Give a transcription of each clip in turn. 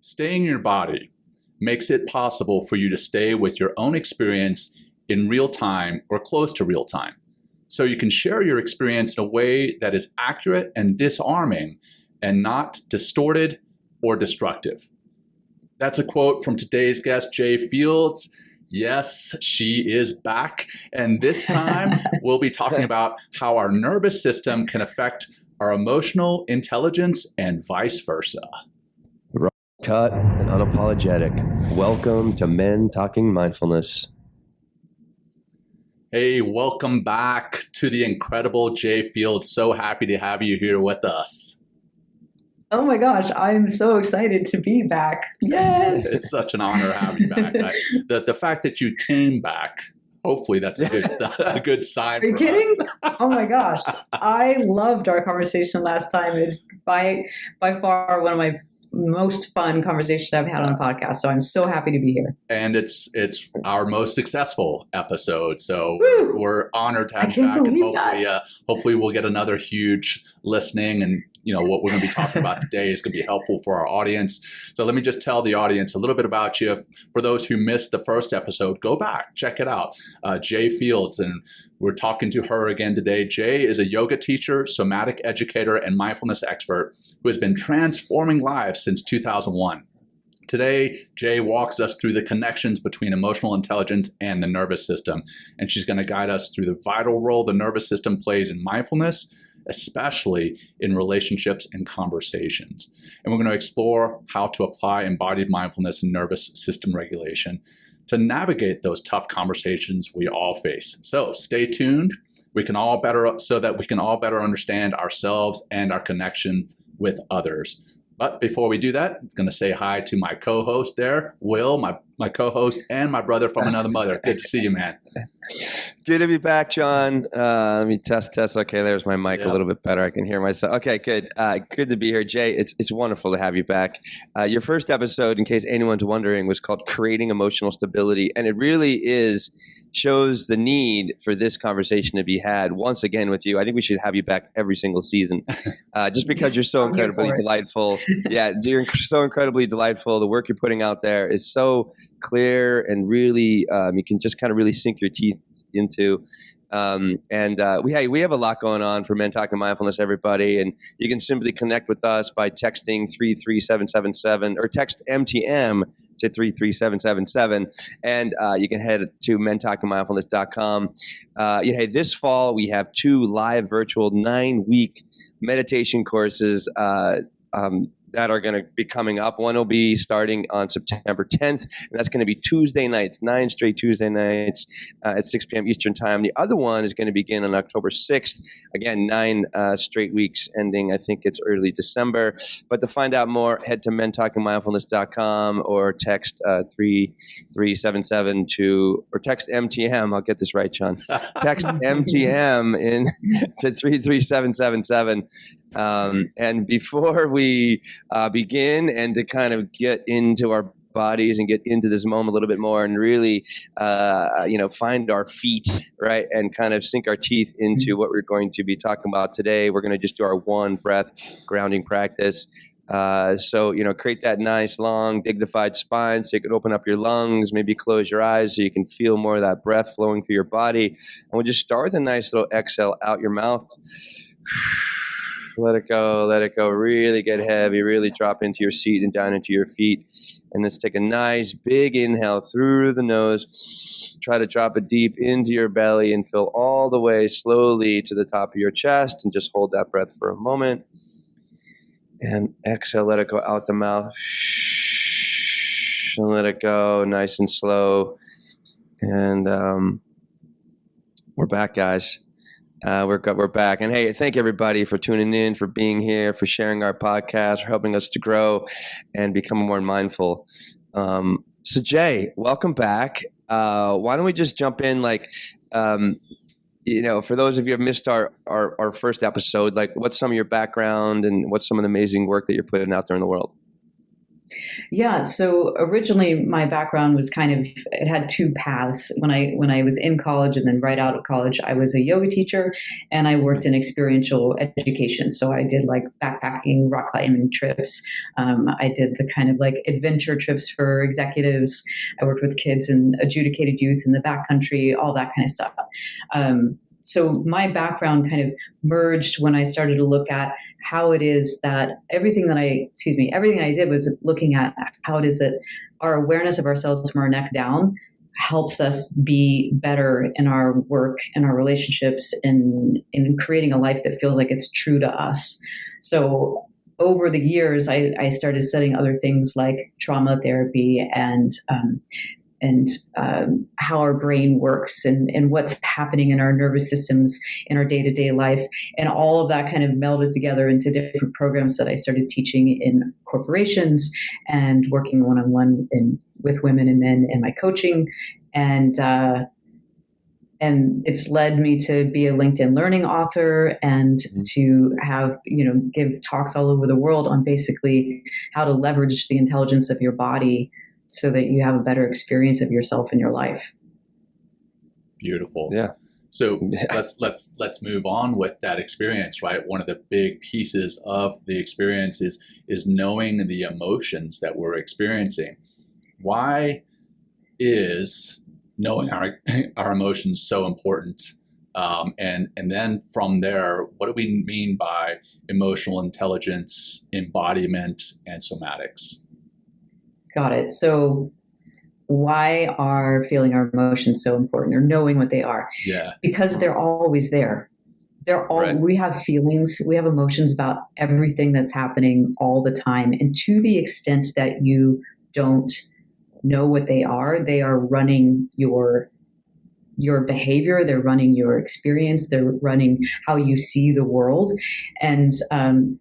Staying in your body makes it possible for you to stay with your own experience in real time or close to real time. So you can share your experience in a way that is accurate and disarming and not distorted or destructive. That's a quote from today's guest, Jay Fields. Yes, she is back. And this time we'll be talking about how our nervous system can affect our emotional intelligence and vice versa. Cut and unapologetic. Welcome to Men Talking Mindfulness. Hey, welcome back to the incredible Jay Fields. So happy to have you here with us. Oh my gosh, I'm so excited to be back. Yes. It's such an honor to have you back. The fact that you came back, hopefully that's a good sign. Are you kidding? Oh my gosh. I loved our conversation last time. It's by far one of my most fun conversations I've had on the podcast. So I'm so happy to be here. And it's our most successful episode. So we're honored to have you back. And hopefully we'll get another huge listening, and what we're going to be talking about today is going to be helpful for our audience. So let me just tell the audience a little bit about you. For those who missed the first episode, go back, check it out. Jay Fields, and we're talking to her again today. Jay is a yoga teacher, somatic educator, and mindfulness expert who has been transforming lives since 2001. Today, Jay walks us through the connections between emotional intelligence and the nervous system, and she's going to guide us through the vital role the nervous system plays in mindfulness, especially in relationships and conversations. And we're going to explore how to apply embodied mindfulness and nervous system regulation to navigate those tough conversations we all face. So stay tuned. So that we can all better understand ourselves and our connection with others. But before we do that, I'm going to say hi to my co-host there, Will, my co-host and my brother from another mother. Good to see you, man. Good to be back, John. Let me test. Okay, there's my mic a little bit better. I can hear myself. Okay, good. Good to be here, Jay. It's wonderful to have you back. Your first episode, in case anyone's wondering, was called Creating Emotional Stability. And it really shows the need for this conversation to be had once again with you. I think we should have you back every single season, just because you're so incredibly delightful. Yeah, you're so incredibly delightful. The work you're putting out there is so clear and really, you can just kind of really sink your teeth into. We have a lot going on for Men Talking Mindfulness, everybody, and you can simply connect with us by texting 33777 or text MTM to 33777, and you can head to mentalkingmindfulness.com. This fall we have 2 live virtual 9-week meditation courses that are going to be coming up. One will be starting on September 10th, and that's going to be Tuesday nights, 9 straight Tuesday nights at 6 p.m. Eastern Time. The other one is going to begin on October 6th. Again, 9 straight weeks ending, I think it's early December. But to find out more, head to mentalkingmindfulness.com or text 3377 or text MTM. I'll get this right, John. Text MTM to 33777. And before we begin and to kind of get into our bodies and get into this moment a little bit more and really, find our feet, right, and kind of sink our teeth into what we're going to be talking about today, we're going to just do our 1 breath grounding practice. So create that nice, long, dignified spine so you can open up your lungs, maybe close your eyes so you can feel more of that breath flowing through your body. And we'll just start with a nice little exhale out your mouth. Let it go, really get heavy, really drop into your seat and down into your feet. And let's take a nice big inhale through the nose. Try to drop it deep into your belly and fill all the way slowly to the top of your chest, and just hold that breath for a moment. And exhale, let it go out the mouth. And let it go nice and slow. And we're back, guys. We're back. And hey, thank everybody for tuning in, for being here, for sharing our podcast, for helping us to grow and become more mindful. So Jay, welcome back. Why don't we just jump in, for those of you who have missed our first episode, what's some of your background and what's some of the amazing work that you're putting out there in the world? Yeah. So originally my background was it had two paths. When I was in college and then right out of college, I was a yoga teacher and I worked in experiential education. So I did like backpacking, rock climbing trips. I did the kind of like adventure trips for executives. I worked with kids and adjudicated youth in the backcountry, all that kind of stuff. So my background kind of merged when I started to look at how it is that everything I did was looking at how it is that our awareness of ourselves from our neck down helps us be better in our work and our relationships in creating a life that feels like it's true to us. So over the years, I started studying other things like trauma therapy and how our brain works and what's happening in our nervous systems in our day-to-day life. And all of that kind of melded together into different programs that I started teaching in corporations and working one-on-one with women and men in my coaching. And it's led me to be a LinkedIn Learning author and to have, give talks all over the world on basically how to leverage the intelligence of your body so that you have a better experience of yourself in your life. Beautiful. Yeah. So let's move on with that experience, right? One of the big pieces of the experience is knowing the emotions that we're experiencing. Why is knowing our emotions so important? And then from there, what do we mean by emotional intelligence, embodiment, and somatics? Got it. So why are feeling our emotions so important, or knowing what they are? Yeah. Because they're always there. Right. We have feelings, we have emotions about everything that's happening all the time. And to the extent that you don't know what they are running your behavior, they're running your experience, they're running how you see the world. And,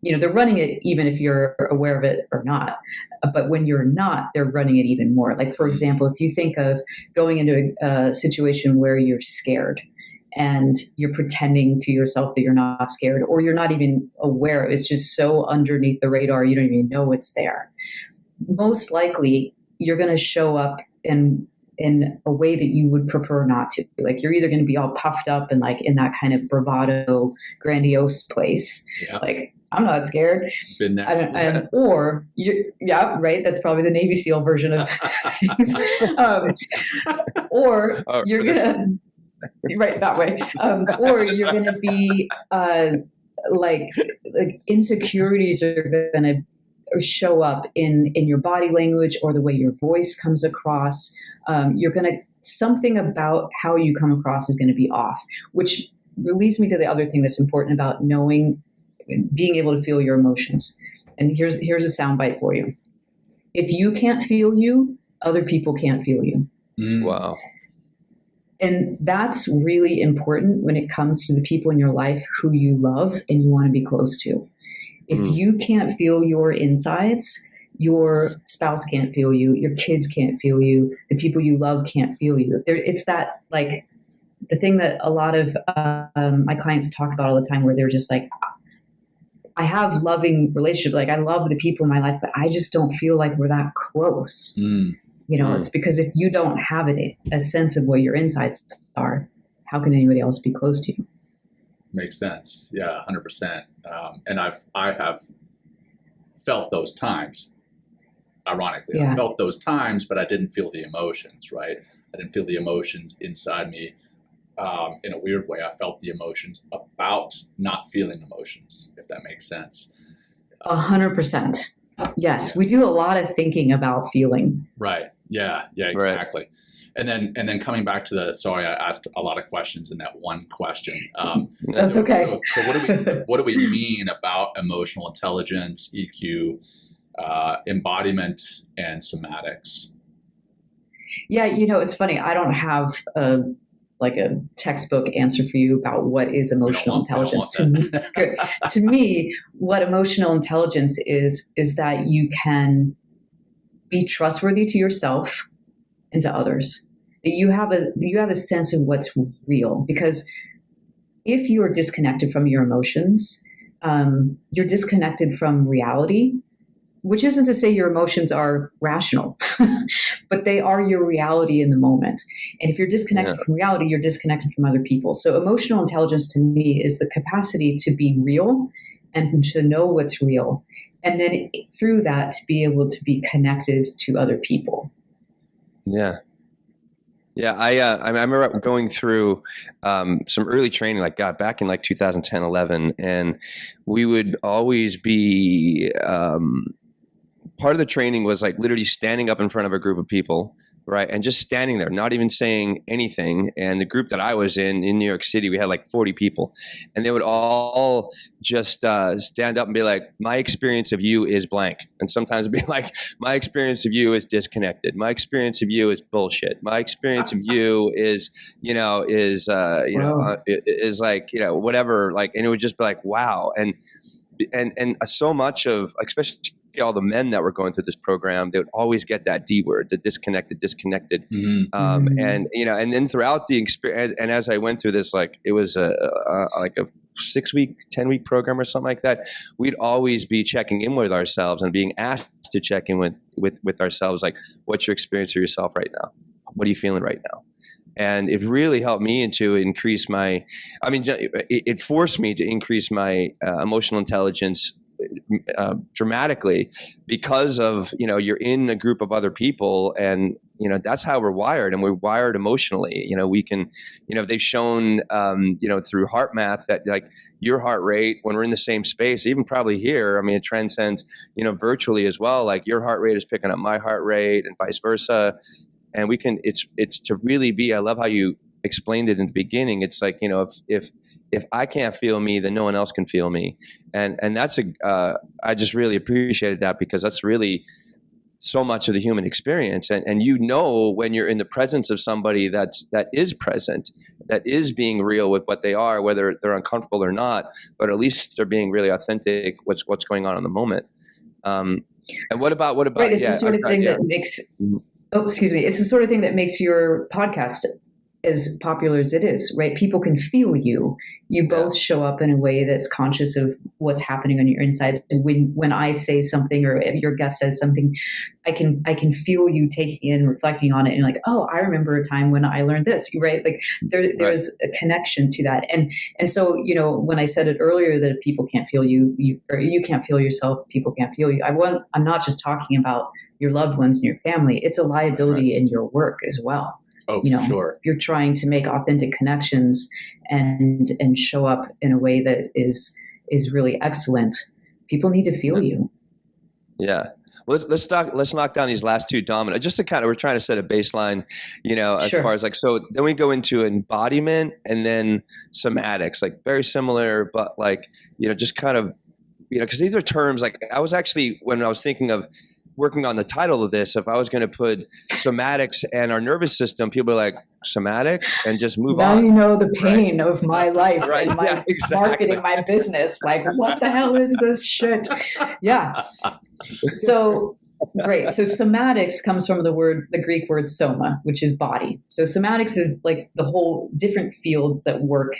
they're running it even if you're aware of it or not. But when you're not, they're running it even more. Like, for example, if you think of going into a situation where you're scared and you're pretending to yourself that you're not scared, or you're not even aware, it's just so underneath the radar, you don't even know it's there. Most likely, you're going to show up in a way that you would prefer not to. Like, you're either going to be all puffed up and like in that kind of bravado, grandiose place. Yeah. Like, I'm not scared. Been there. Or right. That's probably the Navy SEAL version of things. Or you're gonna right that way. Or you're gonna be like insecurities are gonna show up in your body language or the way your voice comes across. Something about how you come across is going to be off, which leads me to the other thing that's important about being able to feel your emotions. And here's a soundbite for you. If you can't feel you, other people can't feel you. Wow. And that's really important when it comes to the people in your life who you love and you want to be close to. If you can't feel your insides, your spouse can't feel you, your kids can't feel you, the people you love can't feel you. It's that, like, the thing that a lot of my clients talk about all the time, where they're just like, I have loving relationships, like I love the people in my life, but I just don't feel like we're that close. It's because if you don't have a sense of what your insides are, how can anybody else be close to you? Makes sense. Yeah, 100%. And I have felt those times. Ironically, I felt those times, but I didn't feel the emotions. Right? I didn't feel the emotions inside me. In a weird way, I felt the emotions about not feeling emotions, if that makes sense. 100%. Yes, we do a lot of thinking about feeling. Right. Yeah, exactly. Right. And then coming back to sorry, I asked a lot of questions in that one question. That's okay. So what do we mean about emotional intelligence, EQ, embodiment, and somatics? Yeah, it's funny. I don't have a textbook answer for you about what is emotional intelligence. To me, what emotional intelligence is that you can be trustworthy to yourself and to others. That you have a sense of what's real. Because if you are disconnected from your emotions, you're disconnected from reality, which isn't to say your emotions are rational, but they are your reality in the moment. And if you're disconnected from reality, you're disconnected from other people. So emotional intelligence to me is the capacity to be real and to know what's real. And then through that, to be able to be connected to other people. Yeah. Yeah, I remember going through some early training, like back in like 2010, 11, and we would always be part of the training was like literally standing up in front of a group of people, right, and just standing there, not even saying anything. And the group that I was in New York City, we had like 40 people, and they would all just stand up and be like, "My experience of you is blank," and sometimes it'd be like, "My experience of you is disconnected. My experience of you is bullshit. My experience of you is is like whatever." Like, and it would just be like, "Wow," and so much of, especially all the men that were going through this program, they would always get that D word, the disconnected. And and then throughout the experience, and as I went through this, like it was like a 6-week, 10-week program or something like that, we'd always be checking in with ourselves and being asked to check in with ourselves, like, what's your experience of yourself right now? What are you feeling right now? And it really helped me to increase my, it forced me to increase my emotional intelligence dramatically, because of, you're in a group of other people, and, that's how we're wired, and we're wired emotionally. We can, they've shown, through heart math that like your heart rate when we're in the same space, even probably here, it transcends, virtually as well. Like your heart rate is picking up my heart rate and vice versa. And we can, it's to really be, I love how you explained it in the beginning. It's like, if I can't feel me, then no one else can feel me. And that's I just really appreciated that, because that's really so much of the human experience. And when you're in the presence of somebody that is present, that is being real with what they are, whether they're uncomfortable or not, but at least they're being really authentic, what's going on in the moment. And what about, right, it's the sort of thing that makes, it's the sort of thing that makes your podcast as popular as it is, right? People can feel you. You both show up in a way that's conscious of what's happening on your inside. When I say something or your guest says something, I can feel you taking in, reflecting on it, and like, oh, I remember a time when I learned this, right? Like there's a connection to that. And so, when I said it earlier that if people can't feel you, or you can't feel yourself, people can't feel you. I'm not just talking about your loved ones and your family. It's a liability in your work as well. Oh, sure. If you're trying to make authentic connections and show up in a way that is really excellent, people need to feel you. Yeah. Well, let's knock down these last two dominoes, just to we're trying to set a baseline, as far as like, so then we go into embodiment and then somatics, like very similar, but like, just kind of, because these are terms like I was actually, when I was thinking of working on the title of this, if I was going to put somatics and our nervous system, people are like, somatics, and just move on. Now you know the pain of my life and my exactly. marketing, my business. Like, what the hell is this shit? Yeah. So, great. So somatics comes from the Greek word soma, which is body. So somatics is like the whole different fields that work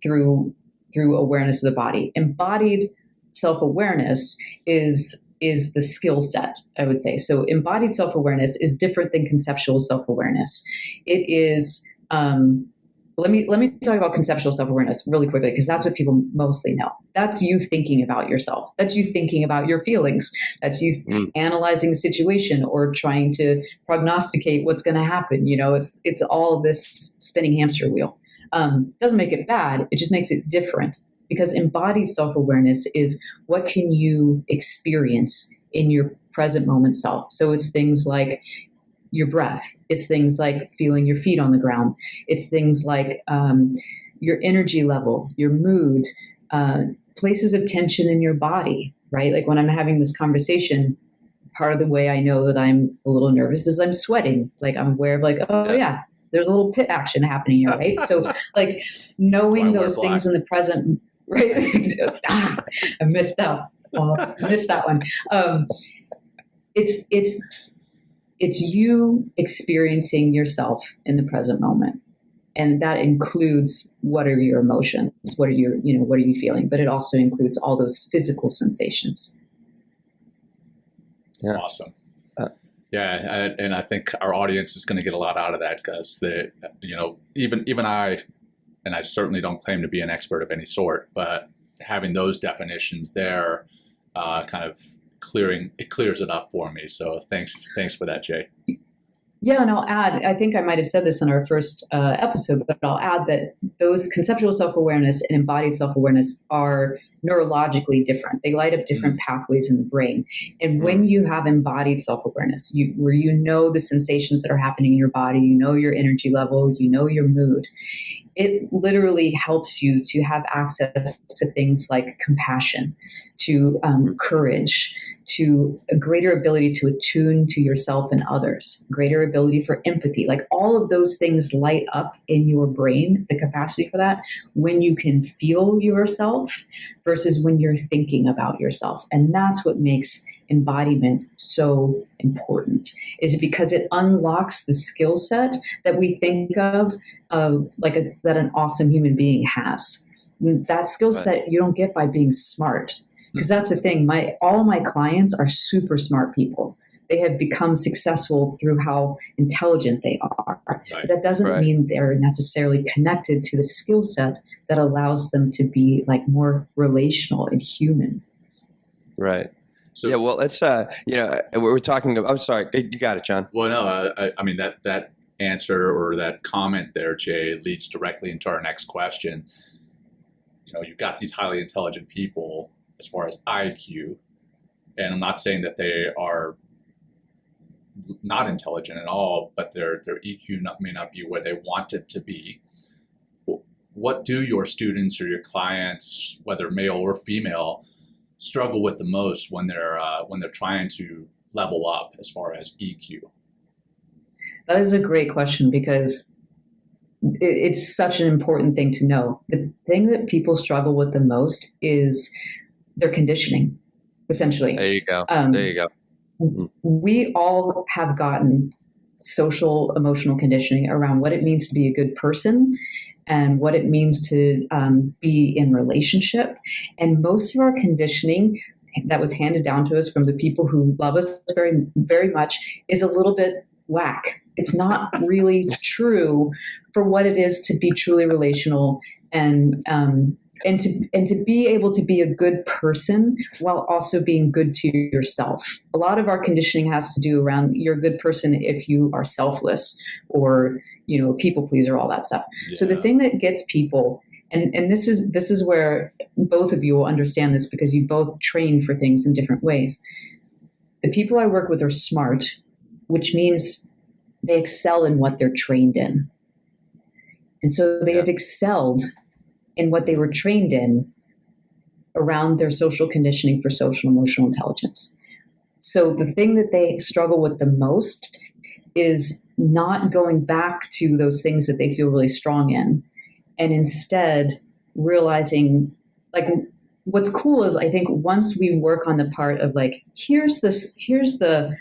through awareness of the body. Embodied self-awareness is the skill set, I would say. So embodied self-awareness is different than conceptual self-awareness. It is, let me talk about conceptual self-awareness really quickly, because that's what people mostly know. That's you thinking about yourself. That's you thinking about your feelings. That's you analyzing a situation or trying to prognosticate what's going to happen. It's all this spinning hamster wheel. Doesn't make it bad. It just makes it different. Because embodied self-awareness is what can you experience in your present moment self. So it's things like your breath. It's things like feeling your feet on the ground. It's things like your energy level, your mood, places of tension in your body, right? Like when I'm having this conversation, part of the way I know that I'm a little nervous is I'm sweating. Like I'm aware of like, oh yeah, there's a little pit action happening here, right? So like knowing those things in the present. Right. I missed that. I missed that one. It's you experiencing yourself in the present moment. And that includes what are your emotions? What are you feeling? But it also includes all those physical sensations. Yeah. Awesome. Yeah, and I think our audience is going to get a lot out of that because even I, and I certainly don't claim to be an expert of any sort, but having those definitions there, kind of clears it up for me. So thanks for that, Jay. Yeah, and I'll add, I think I might have said this in our first episode, but I'll add that those conceptual self-awareness and embodied self-awareness are neurologically different. They light up different pathways in the brain. And when you have embodied self-awareness, where you know the sensations that are happening in your body, you know your energy level, you know your mood, it literally helps you to have access to things like compassion, to courage, to a greater ability to attune to yourself and others, greater ability for empathy. Like all of those things light up in your brain, the capacity for that, when you can feel yourself versus when you're thinking about yourself. And that's what makes embodiment so important, is because it unlocks the skill set that we think of that an awesome human being has. That skill set you don't get by being smart. Because that's the thing, all my clients are super smart people. They have become successful through how intelligent they are. Right. That doesn't mean they're necessarily connected to the skill set that allows them to be like more relational and human. Right. So yeah, well, let's we're talking about. I'm sorry, you got it, John. Well, no, I mean that answer or that comment there, Jay, leads directly into our next question. You've got these highly intelligent people as far as IQ, and I'm not saying that they are not intelligent at all, but their EQ may not be where they want it to be. What do your students or your clients, whether male or female, struggle with the most when they're trying to level up as far as EQ? That is a great question because it's such an important thing to know. The thing that people struggle with the most is their conditioning, essentially. There you go. We all have gotten social emotional conditioning around what it means to be a good person and what it means to be in relationship. And most of our conditioning that was handed down to us from the people who love us very, very much is a little bit whack. It's not really true for what it is to be truly relational and to be able to be a good person while also being good to yourself. A lot of our conditioning has to do around you're a good person if you are selfless or, a people pleaser, all that stuff. Yeah. So the thing that gets people, and this is where both of you will understand this because you both train for things in different ways. The people I work with are smart, which means they excel in what they're trained in. And so they have excelled in what they were trained in around their social conditioning for social emotional intelligence. So the thing that they struggle with the most is not going back to those things that they feel really strong in, and instead realizing, like, what's cool is I think once we work on the part of like, here's the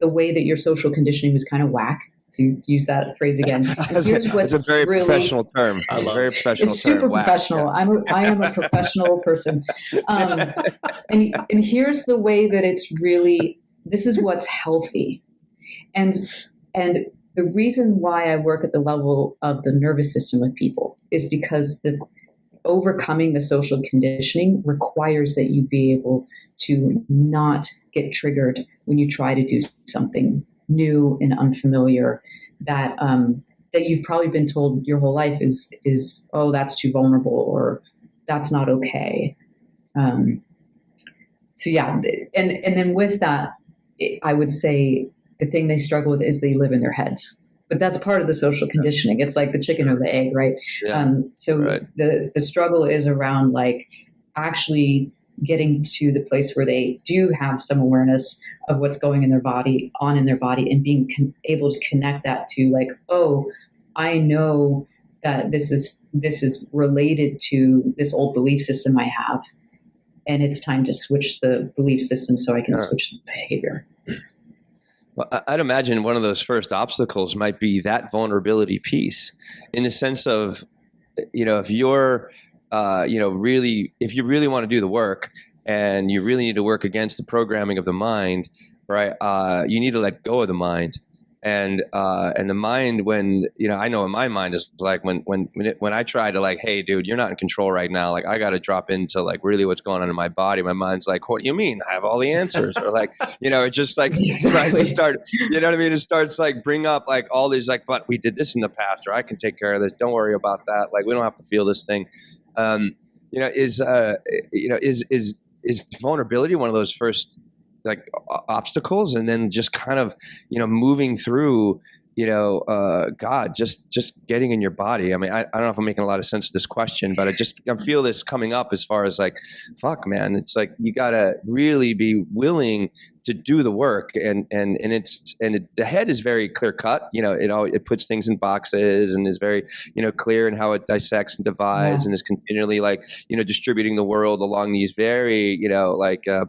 way that your social conditioning was kind of whack, to use that phrase again. It's a very professional term. I love very professional it's super term. professional. Yeah. I am a professional person. And here's the way that it's really, this is what's healthy. And the reason why I work at the level of the nervous system with people is because the overcoming the social conditioning requires that you be able to not get triggered when you try to do something new and unfamiliar that you've probably been told your whole life is oh, that's too vulnerable or that's not okay. So yeah, and then with that, I would say the thing they struggle with is they live in their heads. But that's part of the social conditioning. It's like the chicken or the egg, right? Yeah. The struggle is around like actually getting to the place where they do have some awareness of what's going in their body, and being able to connect that to like, oh, I know that this is related to this old belief system I have, and it's time to switch the belief system so I can switch the behavior. Well, I'd imagine one of those first obstacles might be that vulnerability piece, in the sense of, if you're, if you really want to do the work and you really need to work against the programming of the mind, right? You need to let go of the mind. And the mind, when, I know in my mind is like when I try to like, hey, dude, you're not in control right now. Like I got to drop into like really what's going on in my body. My mind's like, what do you mean? I have all the answers. Or like, it just like tries to start, you know what I mean? It starts like bring up like all these like, but we did this in the past, or I can take care of this. Don't worry about that. Like we don't have to feel this thing. Is vulnerability one of those first like obstacles, and then just kind of moving through God, just getting in your body. I mean, I don't know if I'm making a lot of sense to this question, but I feel this coming up as far as like, fuck, man, it's like you gotta really be willing to do the work, and the head is very clear cut. It puts things in boxes and is very clear in how it dissects and divides, and is continually like distributing the world along these very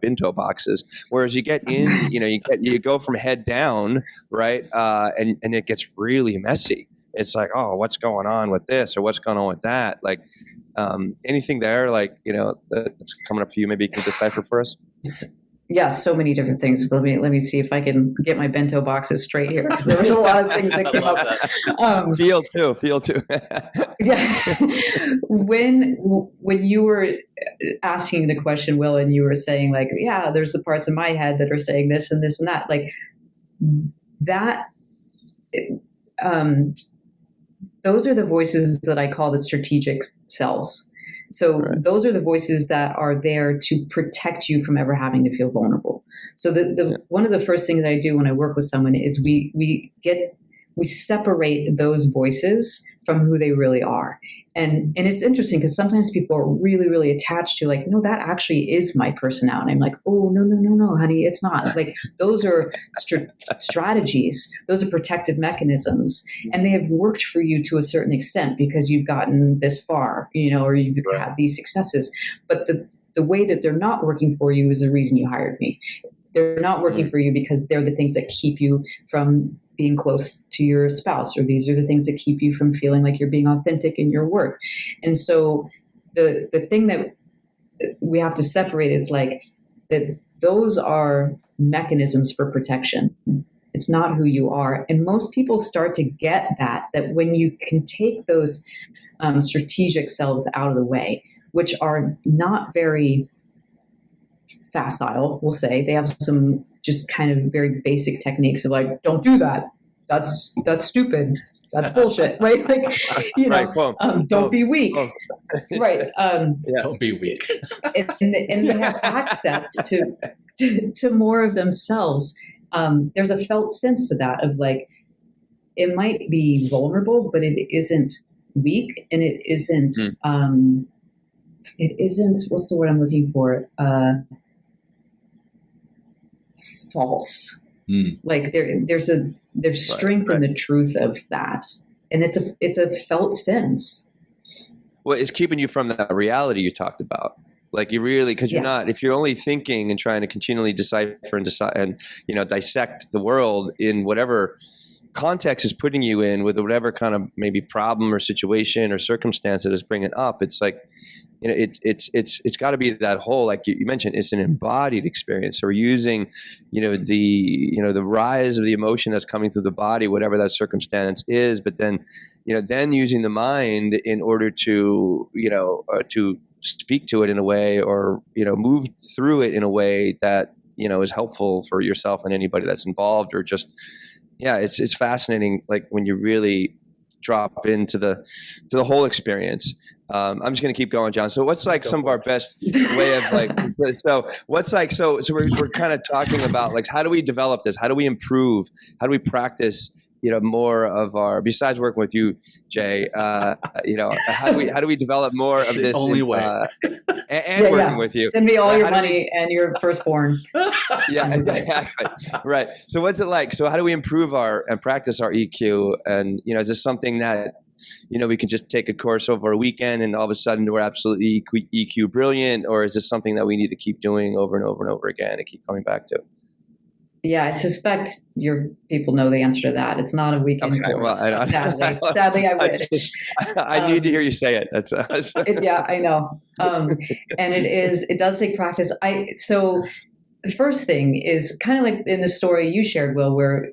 bento boxes. Whereas you get in, you go from head down, right, and it gets really messy. It's like, oh, what's going on with this, or what's going on with that? Like, anything there, like that's coming up for you? Maybe you can decipher for us. Yeah, so many different things. Let me see if I can get my bento boxes straight here, because there was a lot of things that came up. Feel too. Yeah. When you were asking the question, Will, and you were saying like, yeah, there's the parts in my head that are saying this and this and that, like that. Those are the voices that I call the strategic selves. So those are the voices that are there to protect you from ever having to feel vulnerable. So one of the first things I do when I work with someone is we separate those voices from who they really are. And it's interesting because sometimes people are really, really attached to like, no, that actually is my personality. I'm like, oh, no, honey, it's not. Like those are strategies. Those are protective mechanisms. And they have worked for you to a certain extent because you've gotten this far, or you've had these successes. But the way that they're not working for you is the reason you hired me. They're not working for you because they're the things that keep you from being close to your spouse, or these are the things that keep you from feeling like you're being authentic in your work. And so the thing that we have to separate is like that those are mechanisms for protection. It's not who you are. And most people start to get that when you can take those strategic selves out of the way, which are not very facile, we'll say. They have some just kind of very basic techniques of like, don't do that. That's stupid. That's bullshit, right? Like, don't be weak, right? Don't be weak. and they have access to more of themselves. There's a felt sense to that of like, it might be vulnerable, but it isn't weak, and it isn't. It isn't. What's the word I'm looking for? False. Like there's strength in the truth of that, and it's a felt sense. Well, it's keeping you from that reality you talked about. Like you really, because you're not. If you're only thinking and trying to continually decipher and decide and dissect the world in whatever context is putting you in, with whatever kind of maybe problem or situation or circumstance that is bringing up, it's like. It's got to be that whole, like you mentioned, it's an embodied experience. So we're using, the rise of the emotion that's coming through the body, whatever that circumstance is, but then, then using the mind in order to, to speak to it in a way, or, move through it in a way that, is helpful for yourself and anybody that's involved, or just, it's fascinating. Like when you really drop into the whole experience. I'm just going to keep going, John. So what's like some of our best way of like, so what's like, so we're kind of talking about like, how do we develop this? How do we improve? How do we practice, more of our, besides working with you, Jay, how do we develop more of this? Only way. And working with you. Send me all your money and your firstborn. Yeah, exactly. Right. So what's it like? So how do we improve and practice our EQ? And, is this something that, we can just take a course over a weekend and all of a sudden we're absolutely EQ brilliant? Or is this something that we need to keep doing over and over and over again and keep coming back to? Yeah, I suspect your people know the answer to that. It's not a weekend course. Well, sadly, I wish. I need to hear you say it. That's yeah, I know. And it does take practice. So the first thing is kind of like in the story you shared, Will, where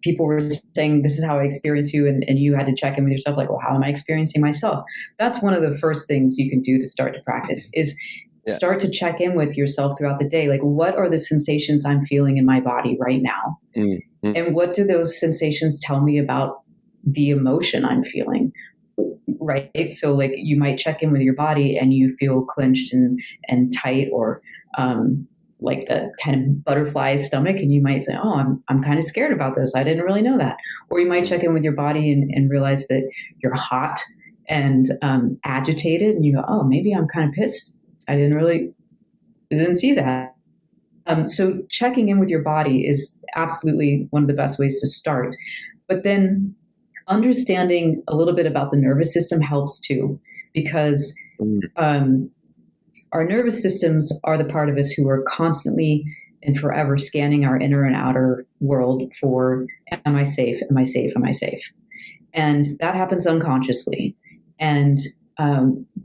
people were saying, this is how I experience you, and you had to check in with yourself, like, well, how am I experiencing myself? That's one of the first things you can do to start to practice is start to check in with yourself throughout the day. Like, what are the sensations I'm feeling in my body right now? Mm-hmm. And what do those sensations tell me about the emotion I'm feeling? Right. So like you might check in with your body and you feel clenched and tight, or like the kind of butterfly stomach. And you might say, oh, I'm kind of scared about this. I didn't really know that. Or you might check in with your body and realize that you're hot and agitated. And you go, oh, maybe I'm kind of pissed. I didn't see that. So checking in with your body is absolutely one of the best ways to start. But then understanding a little bit about the nervous system helps too, because our nervous systems are the part of us who are constantly and forever scanning our inner and outer world for, am I safe? Am I safe? Am I safe? And that happens unconsciously. And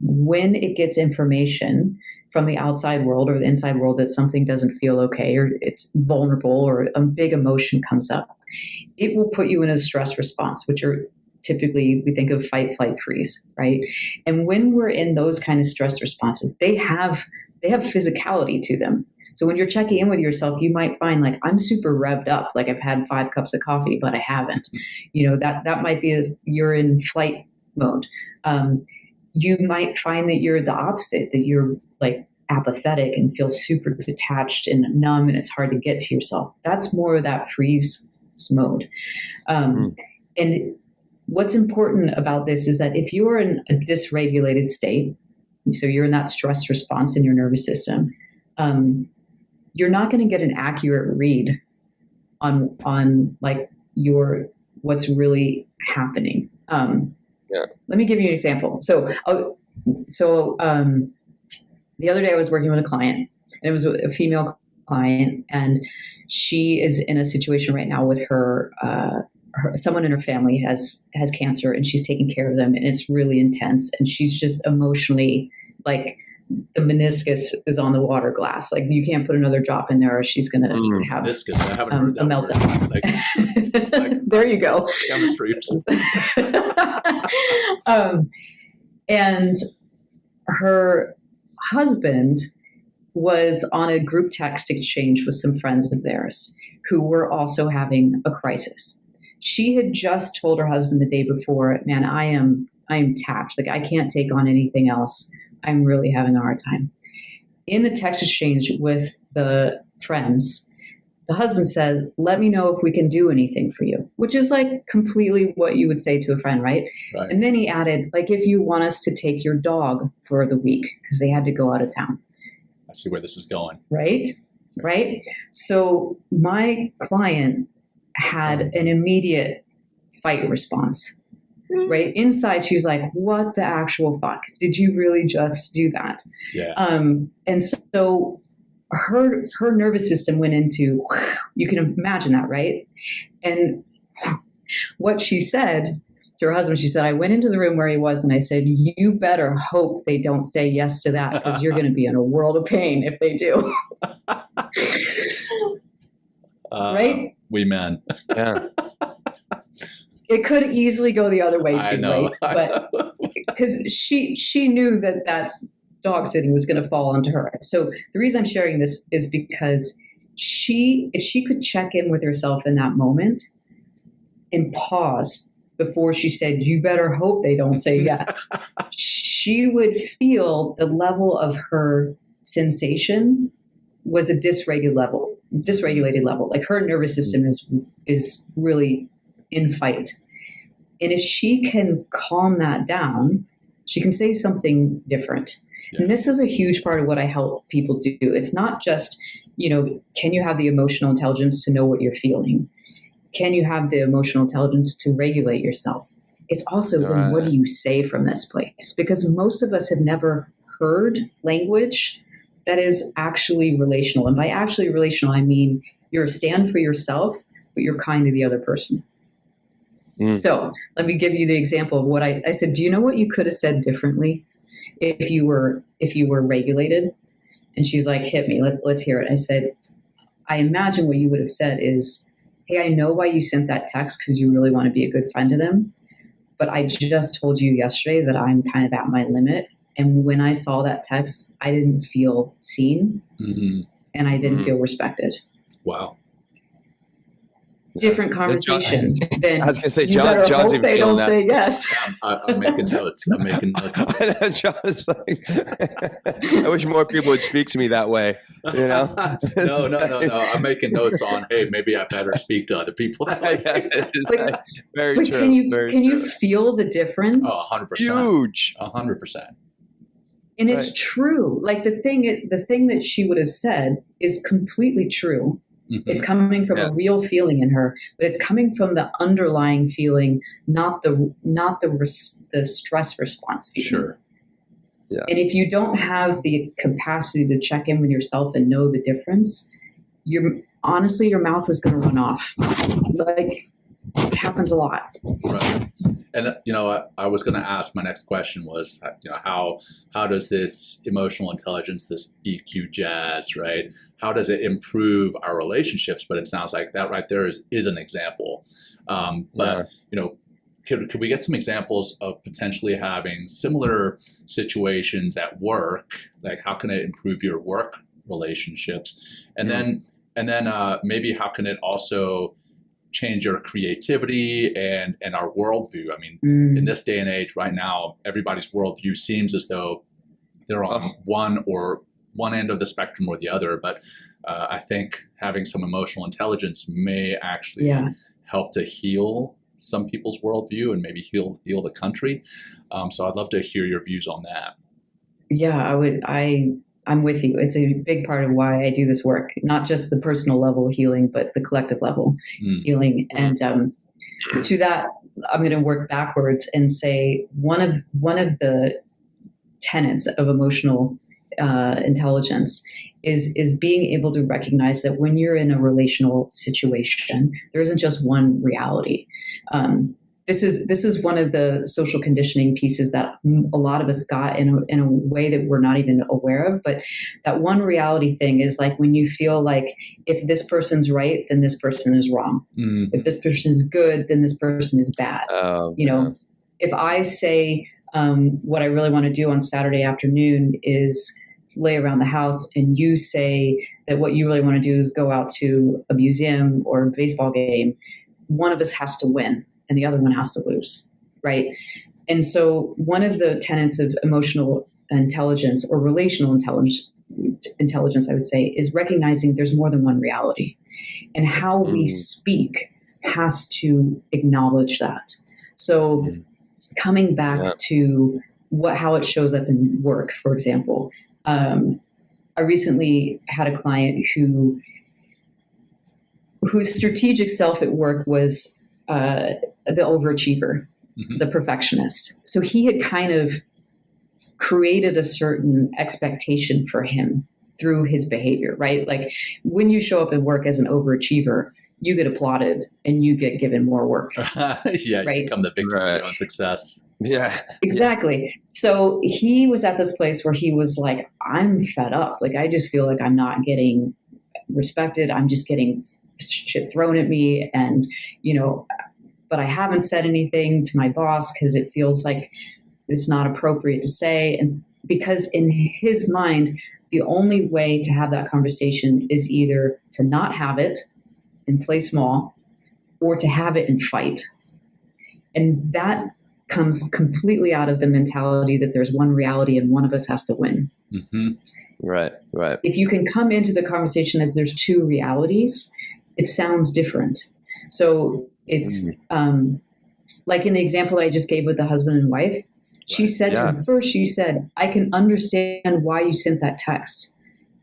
when it gets information from the outside world or the inside world that something doesn't feel okay, or it's vulnerable, or a big emotion comes up, it will put you in a stress response, which are typically, we think of fight, flight, freeze, right? And when we're in those kind of stress responses, they have physicality to them. So when you're checking in with yourself, you might find like, I'm super revved up, like I've had 5 cups of coffee, but I haven't. That might be you're in flight mode. You might find that you're the opposite, that you're like apathetic and feel super detached and numb, and it's hard to get to yourself. That's more of that freeze mode. And what's important about this is that if you are in a dysregulated state, so you're in that stress response in your nervous system, you're not going to get an accurate read on like what's really happening. Let me give you an example. So the other day I was working with a client, and it was a female client, and she is in a situation right now with her someone in her family has cancer, and she's taking care of them, and it's really intense, and she's just emotionally like the meniscus is on the water glass. Like you can't put another drop in there or she's going to have meniscus. I haven't heard that a meltdown. Like, there you go. Chemistry. And her husband was on a group text exchange with some friends of theirs who were also having a crisis. She had just told her husband the day before, man, I am tapped. Like I can't take on anything else. I'm really having a hard time. In the text exchange with the friends, the husband said, let me know if we can do anything for you, which is like completely what you would say to a friend, right? And then he added, like, if you want us to take your dog for the week, because they had to go out of town. I see where this is going. Right? So my client had an immediate fight response. Right inside, she was like, "What the actual fuck? Did you really just do that?" Yeah. And so her nervous system went into. You can imagine that, right? And what she said to her husband, she said, "I went into the room where he was, and I said, you better hope they don't say yes to that, because you're going to be in a world of pain if they do." Right? We men. Yeah. It could easily go the other way too, I know. Right? But because she knew that dog sitting was going to fall onto her. So the reason I'm sharing this is because if she could check in with herself in that moment and pause before she said, "You better hope they don't say yes," she would feel the level of her sensation was a dysregulated level. Like her nervous system is really in fight. And if she can calm that down, she can say something different. Yeah. And this is a huge part of what I help people do. It's not just, can you have the emotional intelligence to know what you're feeling? Can you have the emotional intelligence to regulate yourself? It's also, then what do you say from this place? Because most of us have never heard language that is actually relational. And by actually relational, I mean you're a stand for yourself, but you're kind to the other person. So let me give you the example of what I said. Do you know what you could have said differently if you were regulated? And she's like, hit me, let's hear it. I said, I imagine what you would have said is, hey, I know why you sent that text because you really want to be a good friend to them. But I just told you yesterday that I'm kind of at my limit. And when I saw that text, I didn't feel seen and I didn't feel respected. Wow. Different conversation. Then I was going to say, you better John's hope they don't say yes. I'm making notes. John's like, I wish more people would speak to me that way. You know? No. I'm making notes on, hey, maybe I better speak to other people that way. Very but true. Can you feel the difference? Oh, 100%. Huge. 100%. And it's true. Like the thing that she would have said is completely true. Mm-hmm. It's coming from a real feeling in her, but it's coming from the underlying feeling, not the stress response feeling. Sure. Yeah. And if you don't have the capacity to check in with yourself and know the difference, honestly, your mouth is going to run off. Like, it happens a lot. Right. And I was going to ask. My next question was, how does this emotional intelligence, this EQ jazz, right? How does it improve our relationships? But it sounds like that right there is an example. But could we get some examples of potentially having similar situations at work? Like, how can it improve your work relationships? And then maybe how can it also change your creativity and our worldview? I mean, in this day and age right now, everybody's worldview seems as though they're on one end of the spectrum or the other. But I think having some emotional intelligence may actually help to heal some people's worldview and maybe heal the country. So I'd love to hear your views on that. Yeah, I'm with you. It's a big part of why I do this work, not just the personal level healing, but the collective level healing. And to that, I'm going to work backwards and say one of the tenets of emotional intelligence is being able to recognize that when you're in a relational situation, there isn't just one reality. This is one of the social conditioning pieces that a lot of us got in a way that we're not even aware of. But that one reality thing is like when you feel like if this person's right, then this person is wrong. If this person is good, then this person is bad. If I say what I really want to do on Saturday afternoon is lay around the house, and you say that what you really want to do is go out to a museum or a baseball game, one of us has to win and the other one has to lose, right? And so one of the tenets of emotional intelligence or relational intelligence, I would say, is recognizing there's more than one reality. And how we speak has to acknowledge that. So coming back to how it shows up in work, for example, I recently had a client whose strategic self at work was the overachiever, the perfectionist. So he had kind of created a certain expectation for him through his behavior, right? Like when you show up at work as an overachiever, you get applauded and you get given more work. Right? You become the victim of your own success. Yeah. Exactly. So he was at this place where he was like, I'm fed up. Like, I just feel like I'm not getting respected. I'm just getting shit thrown at me. And, but I haven't said anything to my boss because it feels like it's not appropriate to say. And because in his mind, the only way to have that conversation is either to not have it and play small or to have it and fight. And that comes completely out of the mentality that there's one reality and one of us has to win. Right. If you can come into the conversation as there's two realities, it sounds different. So it's like in the example I just gave with the husband and wife, she said to him first, she said, I can understand why you sent that text.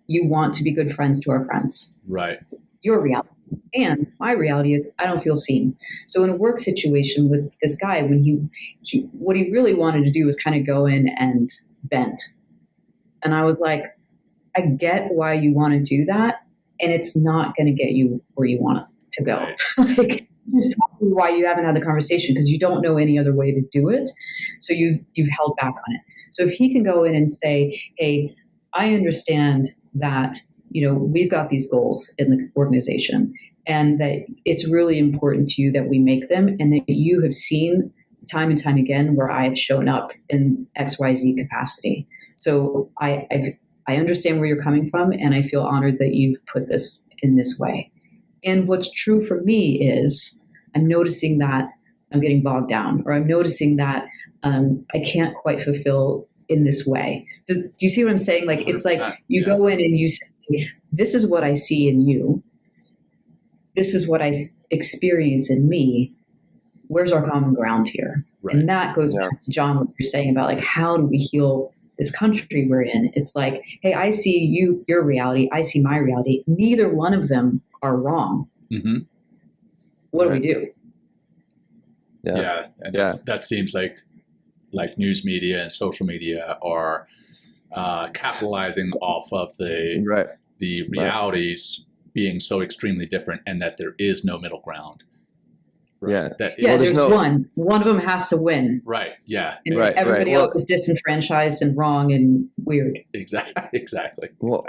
You want to be good friends to our friends. Right. Your reality. And my reality is I don't feel seen. So in a work situation with this guy, when what he really wanted to do was kind of go in and vent. And I was like, I get why you want to do that. And it's not going to get you where you want it to go. Right. Like, this is probably why you haven't had the conversation, because you don't know any other way to do it. So you've held back on it. So if he can go in and say, hey, I understand that, we've got these goals in the organization, and that it's really important to you that we make them, and that you have seen time and time again where I have shown up in XYZ capacity. So I understand where you're coming from, and I feel honored that you've put this in this way. And what's true for me is I'm noticing that I'm getting bogged down, or I'm noticing that I can't quite fulfill in this way. Do you see what I'm saying? Like, it's like you go in and you say, this is what I see in you. This is what I experience in me. Where's our common ground here? Right. And that goes back to John, what you're saying about like, how do we heal this country we're in? It's like, hey, I see your reality. I see my reality. Neither one of them are wrong. Mm-hmm. What do we do? Yeah. And that seems like news media and social media are capitalizing off of the realities being so extremely different, and that there is no middle ground. Right? There's one. One of them has to win. Right. Yeah. And everybody else is disenfranchised and wrong and weird. Exactly. Well,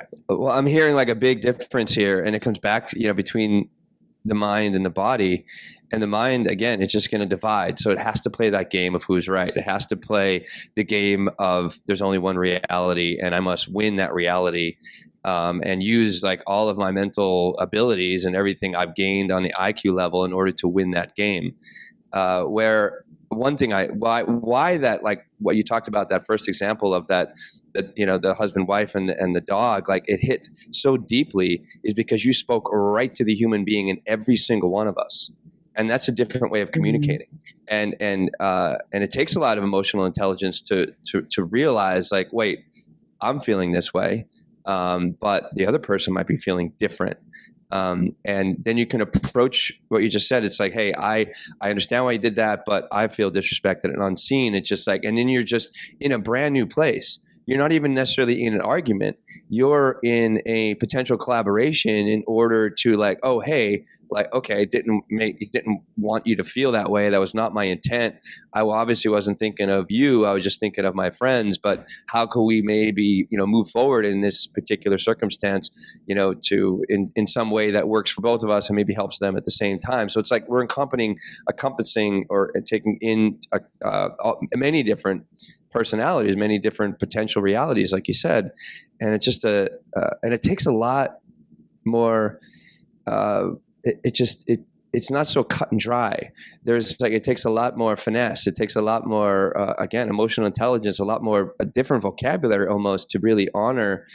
I'm hearing like a big difference here, and it comes back to, between the mind and the body. And the mind, again, it's just going to divide. So it has to play that game of who's right. It has to play the game of there's only one reality, and I must win that reality. And use like all of my mental abilities and everything I've gained on the IQ level in order to win that game. Where one thing why that, like what you talked about, that first example of that the husband, wife, and the dog, like it hit so deeply, is because you spoke right to the human being in every single one of us. And that's a different way of communicating. And it takes a lot of emotional intelligence to realize, like, wait, I'm feeling this way. But the other person might be feeling different. And then you can approach what you just said. It's like, hey, I understand why you did that, but I feel disrespected and unseen. It's just like, and then you're just in a brand new place. You're not even necessarily in an argument. You're in a potential collaboration in order to like, oh, hey, like, okay, I didn't want you to feel that way. That was not my intent. I obviously wasn't thinking of you. I was just thinking of my friends. But how could we maybe, move forward in this particular circumstance, to in some way that works for both of us and maybe helps them at the same time. So it's like we're encompassing or taking in many different personalities, many different potential realities, like you said, and it's just and it takes a lot more. It's not so cut and dry. It takes a lot more finesse. It takes a lot more, again, emotional intelligence, a lot more a different vocabulary almost to really honor,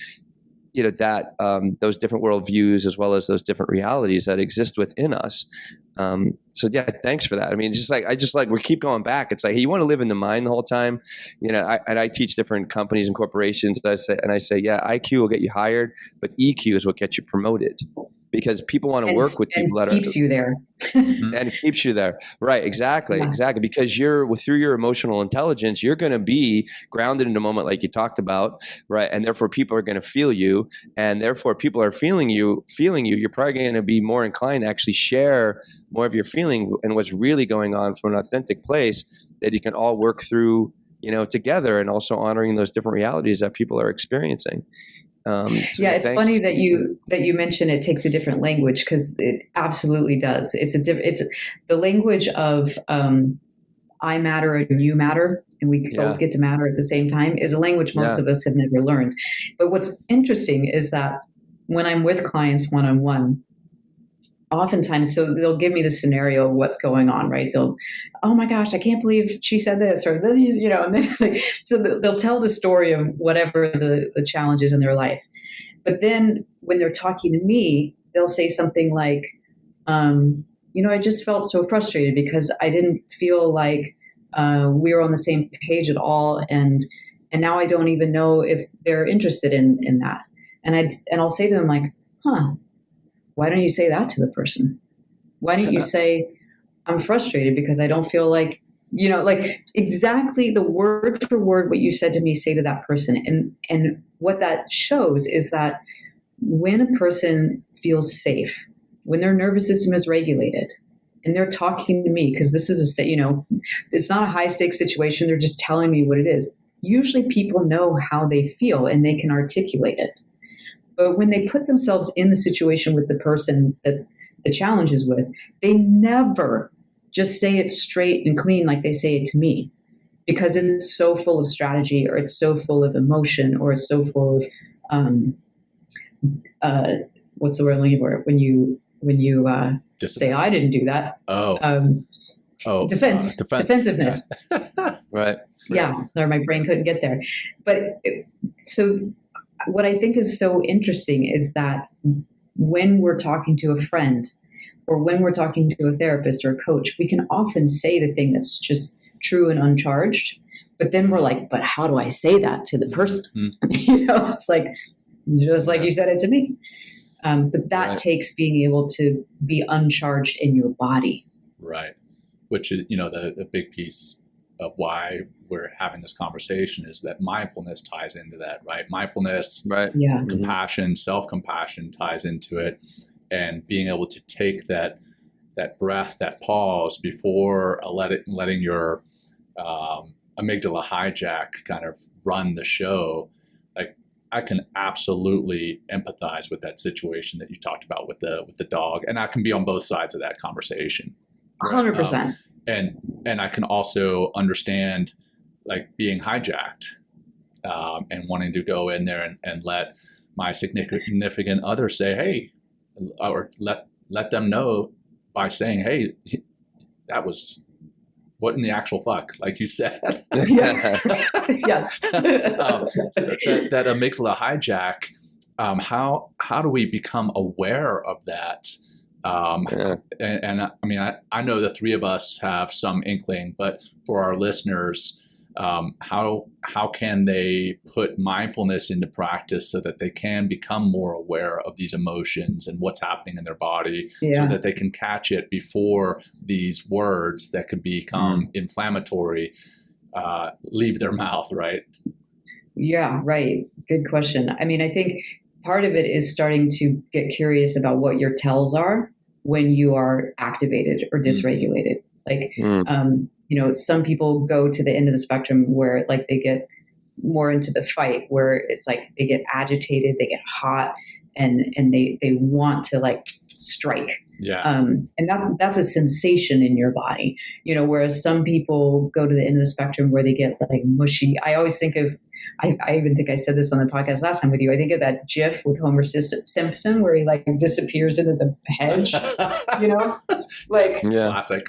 that those different worldviews as well as those different realities that exist within us. So yeah, thanks for that. I mean, we keep going back. It's like, hey, you want to live in the mind the whole time, I teach different companies and corporations. I say, yeah, IQ will get you hired, but EQ is what gets you promoted. Because people want to work with people that keeps you there. And it keeps you there. Right. Exactly. Because through your emotional intelligence, you're going to be grounded in the moment, like you talked about. Right. And therefore people are going to feel you, and therefore people are feeling you. You're probably going to be more inclined to actually share more of your feeling and what's really going on from an authentic place that you can all work through, together, and also honoring those different realities that people are experiencing. It's funny that you mention it takes a different language, because it absolutely does. It's the language of I matter and you matter, and we both get to matter at the same time, is a language most of us have never learned. But what's interesting is that when I'm with clients one-on-one, oftentimes, so they'll give me the scenario of what's going on, right? They'll, oh my gosh, I can't believe she said this, or and then so they'll tell the story of whatever the challenge is in their life. But then when they're talking to me, they'll say something like, I just felt so frustrated because I didn't feel like we were on the same page at all, and now I don't even know if they're interested in that. And I'll say to them like, why don't you say that to the person? Why don't you say, I'm frustrated because I don't feel like, like exactly the word for word what you said to me, say to that person. And what that shows is that when a person feels safe, when their nervous system is regulated, and they're talking to me, because this is it's not a high stakes situation. They're just telling me what it is. Usually people know how they feel and they can articulate it. But when they put themselves in the situation with the person that the challenge is with, they never just say it straight and clean like they say it to me, because it's so full of strategy, or it's so full of emotion, or it's so full of what's the word I'm looking for? When you say I didn't do that. Defensiveness. Right. Yeah, or my brain couldn't get there. But so what I think is so interesting is that when we're talking to a friend, or when we're talking to a therapist or a coach, we can often say the thing that's just true and uncharged. But then we're like, but how do I say that to the person? Mm-hmm. It's like, just like you said it to me. But that takes being able to be uncharged in your body. Right. Which is, the big piece of why we're having this conversation is that mindfulness ties into that, right? Mindfulness, right? Yeah. Compassion, self-compassion ties into it, and being able to take that breath, that pause before letting your amygdala hijack kind of run the show. Like, I can absolutely empathize with that situation that you talked about with the dog, and I can be on both sides of that conversation. 100%. And I can also understand, like, being hijacked and wanting to go in there and let my significant other say, hey, or let them know by saying, hey, that was what in the actual fuck, like you said. Yes. That amygdala hijack, how do we become aware of that? And I mean, I know the three of us have some inkling, but for our listeners, how can they put mindfulness into practice so that they can become more aware of these emotions and what's happening in their body, so that they can catch it before these words that could become inflammatory leave their mouth, right? Yeah, right. Good question. I mean, I think part of it is starting to get curious about what your tells are when you are activated or dysregulated. Like, some people go to the end of the spectrum where, like, they get more into the fight, where it's like they get agitated, they get hot, and they want to, like, strike. Yeah. And that's a sensation in your body, whereas some people go to the end of the spectrum where they get, like, mushy. I always think of, I even think I said this on the podcast last time with you. I think of that GIF with Homer Simpson where he, like, disappears into the hedge, like, classic.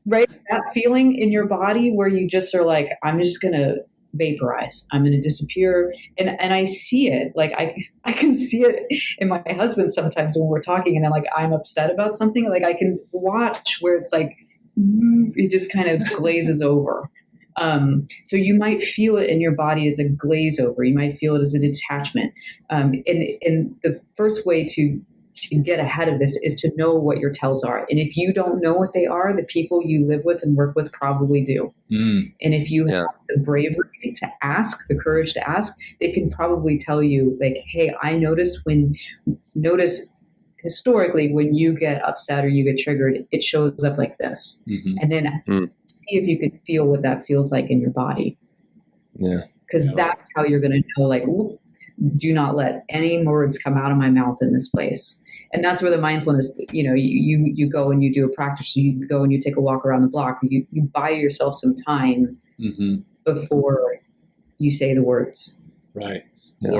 Right? That feeling in your body where you just are like, I'm just going to vaporize. I'm going to disappear. And I see it. Like, I can see it in my husband sometimes when we're talking and I'm upset about something. Like, I can watch where it's like, it just kind of glazes over. So you might feel it in your body as a glaze over. You might feel it as a detachment. And the first way to get ahead of this is to know what your tells are. And if you don't know what they are, the people you live with and work with probably do. And if you have the bravery to ask, the courage to ask, they can probably tell you, like, hey, I notice historically when you get upset or you get triggered, it shows up like this. And then see if you can feel what that feels like in your body. Yeah. Because that's how you're going to know, like, do not let any words come out of my mouth in this place. And that's where the mindfulness, you go and you do a practice. So you go and you take a walk around the block. You buy yourself some time before you say the words. Right. Yeah.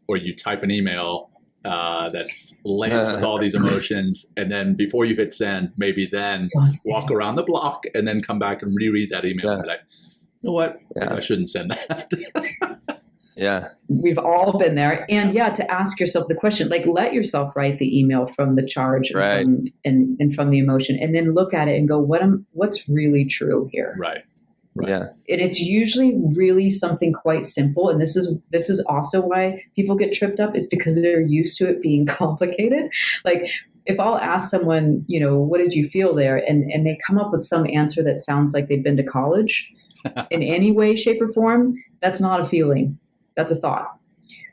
Or you type an email that's laced with all these emotions, and then before you hit send, maybe then walk around the block and then come back and reread that email and be like, you know what? I shouldn't send that. Yeah. We've all been there. And to ask yourself the question, like, let yourself write the email from the charge and from the emotion, and then look at it and go, what's really true here? Right. Yeah. And it's usually really something quite simple. And this is also why people get tripped up, is because they're used to it being complicated. Like, if I'll ask someone, what did you feel there? And they come up with some answer that sounds like they've been to college in any way, shape, or form, that's not a feeling. That's a thought.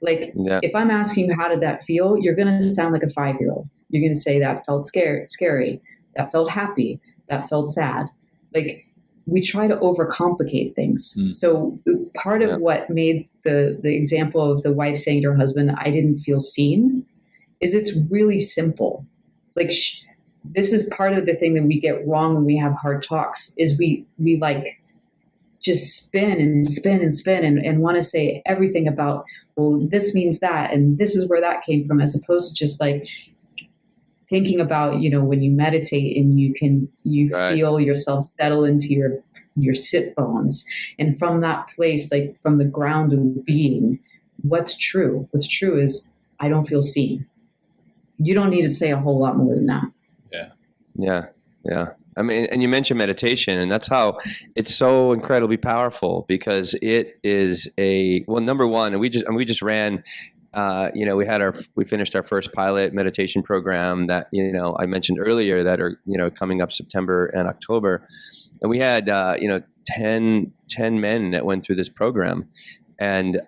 Like, if I'm asking you, how did that feel? You're going to sound like a 5-year-old. You're going to say that felt scary. That felt happy. That felt sad. Like, we try to overcomplicate things. So part of what made the example of the wife saying to her husband, I didn't feel seen, is it's really simple. Like this is part of the thing that we get wrong when we have hard talks, is we like just spin and want to say everything about, well, this means that, and this is where that came from, as opposed to just like thinking about, when you meditate and you feel yourself settle into your sit bones. And from that place, like from the ground of being, what's true is I don't feel seen. You don't need to say a whole lot more than that. Yeah. I mean, and you mentioned meditation, and that's how it's so incredibly powerful, because it is number one, and we just ran, we finished our first pilot meditation program that, I mentioned earlier that are, coming up September and October. And we had, 10 men that went through this program, and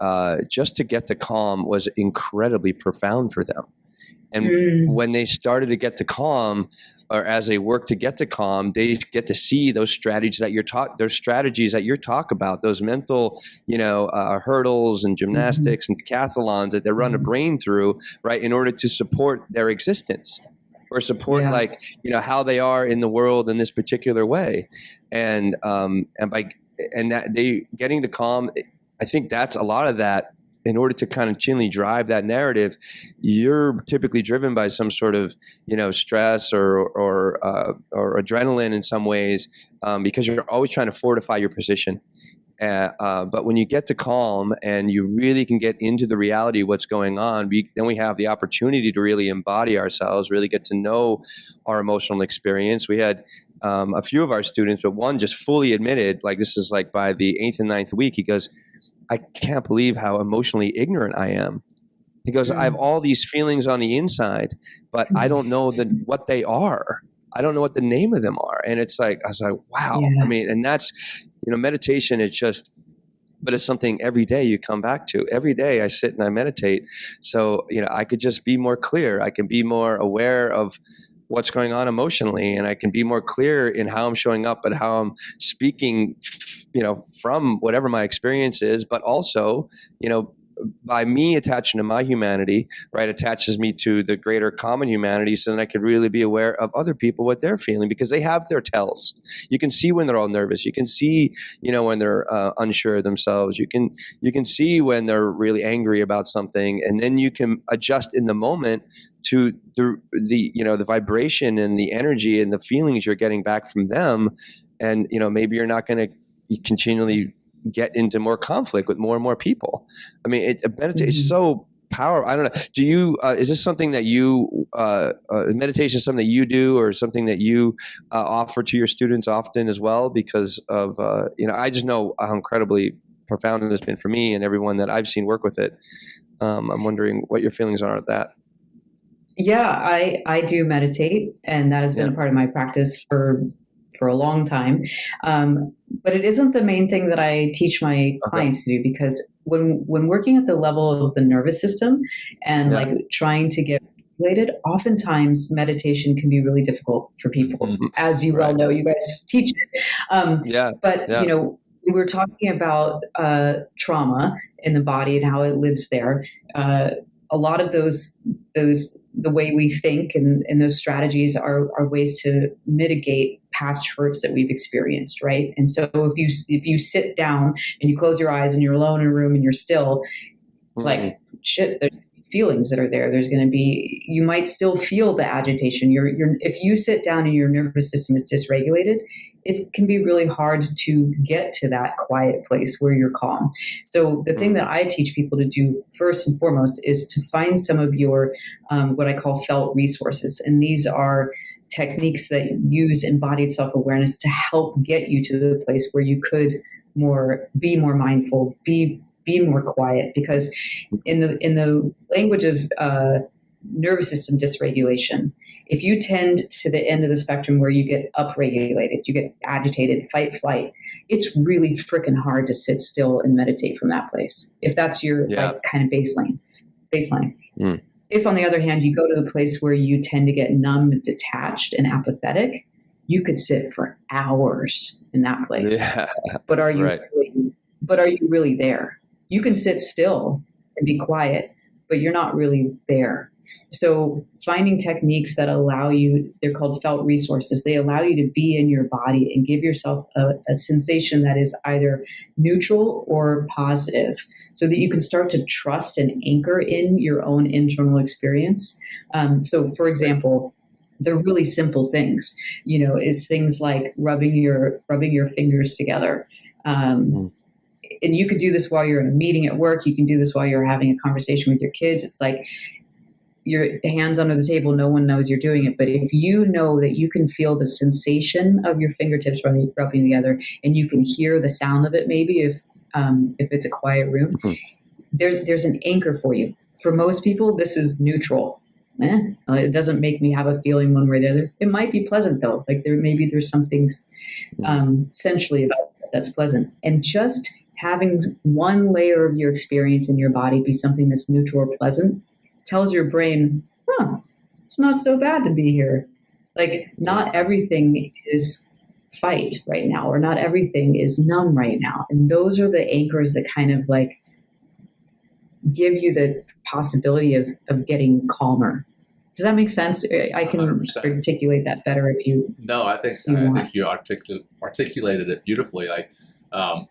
just to get to calm was incredibly profound for them. And when they started to get to calm, or as they work to get to calm, they get to see those strategies that you talk about, those mental, hurdles and gymnastics and decathlons that they run a brain through, right, in order to support their existence or support how they are in the world in this particular way. And that they getting to calm, I think that's a lot of that. In order to kind of continually drive that narrative, you're typically driven by some sort of, stress or adrenaline in some ways, because you're always trying to fortify your position. But when you get to calm and you really can get into the reality of what's going on, then we have the opportunity to really embody ourselves, really get to know our emotional experience. We had a few of our students, but one just fully admitted, like this is like by the 8th and 9th week, he goes, I can't believe how emotionally ignorant I am. He goes, I have all these feelings on the inside, but I don't know what they are. I don't know what the name of them are. And it's like, I was like, wow. Yeah. I mean, and that's, meditation is just, but it's something every day you come back to. Every day I sit and I meditate. So, I could just be more clear. I can be more aware of what's going on emotionally, and I can be more clear in how I'm showing up and how I'm speaking, from whatever my experience is, but also, by me attaching to my humanity, right, attaches me to the greater common humanity, so then I could really be aware of other people, what they're feeling, because they have their tells. You can see when they're all nervous. You can see, when they're unsure of themselves. You can see when they're really angry about something, and then you can adjust in the moment to the vibration and the energy and the feelings you're getting back from them. And, maybe you're not going to continually get into more conflict with more and more people. I mean, meditation is so powerful. I don't know. Do you, is this something that you, meditation is something that you do, or something that you offer to your students often as well? Because of, I just know how incredibly profound it has been for me and everyone that I've seen work with it. I'm wondering what your feelings are of that. Yeah, I do meditate, and that has been a part of my practice for a long time. But it isn't the main thing that I teach my clients to do, because when working at the level of the nervous system and like trying to get regulated, oftentimes meditation can be really difficult for people, as you well know. You guys teach it. But we were talking about trauma in the body and how it lives there. A lot of those the way we think and those strategies are ways to mitigate past hurts that we've experienced, right? And so if you sit down and you close your eyes and you're alone in a room and you're still, it's like, shit, there's feelings that are there. There's going to be, you might still feel the agitation. If you sit down and your nervous system is dysregulated, it can be really hard to get to that quiet place where you're calm. So the thing that I teach people to do first and foremost is to find some of your, what I call felt resources. And these are techniques that use embodied self-awareness to help get you to the place where you could be more mindful, be more quiet. Because in the language of nervous system dysregulation, if you tend to the end of the spectrum where you get upregulated, you get agitated, fight, flight, it's really freaking hard to sit still and meditate from that place, if that's your like kind of baseline. If, on the other hand, you go to the place where you tend to get numb, detached, and apathetic, you could sit for hours in that place. Yeah. But are you Right. really there? You can sit still and be quiet, but you're not really there. So finding techniques that allow you, they're called felt resources. They allow you to be in your body and give yourself a sensation that is either neutral or positive, so that you can start to trust and anchor in your own internal experience. So for example, they're really simple things, is things like rubbing your fingers together. And you could do this while you're in a meeting at work. You can do this while you're having a conversation with your kids. It's like your hands under the table, no one knows you're doing it. But if you know that you can feel the sensation of your fingertips rubbing together, and you can hear the sound of it, maybe if it's a quiet room, there's an anchor for you. For most people, this is neutral. It doesn't make me have a feeling one way or the other. It might be pleasant though. Like there's something sensually about it that's pleasant. And just having one layer of your experience in your body be something that's neutral or pleasant tells your brain, it's not so bad to be here. Like not everything is fight right now, or not everything is numb right now. And those are the anchors that kind of like give you the possibility of getting calmer. Does that make sense? I can 100%. articulate that better if you. No, I think you articulated it beautifully. Like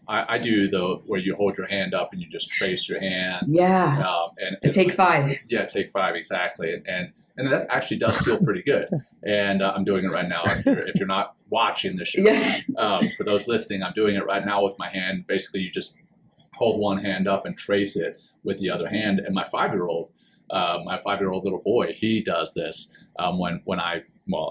I do where you hold your hand up and you just trace your hand. Yeah. And take 5. Yeah, take 5 exactly. And that actually does feel pretty good. And I'm doing it right now. If you're not watching the show, for those listening, I'm doing it right now with my hand. Basically, you just hold one hand up and trace it with the other hand. And my 5-year-old little boy, he does this when I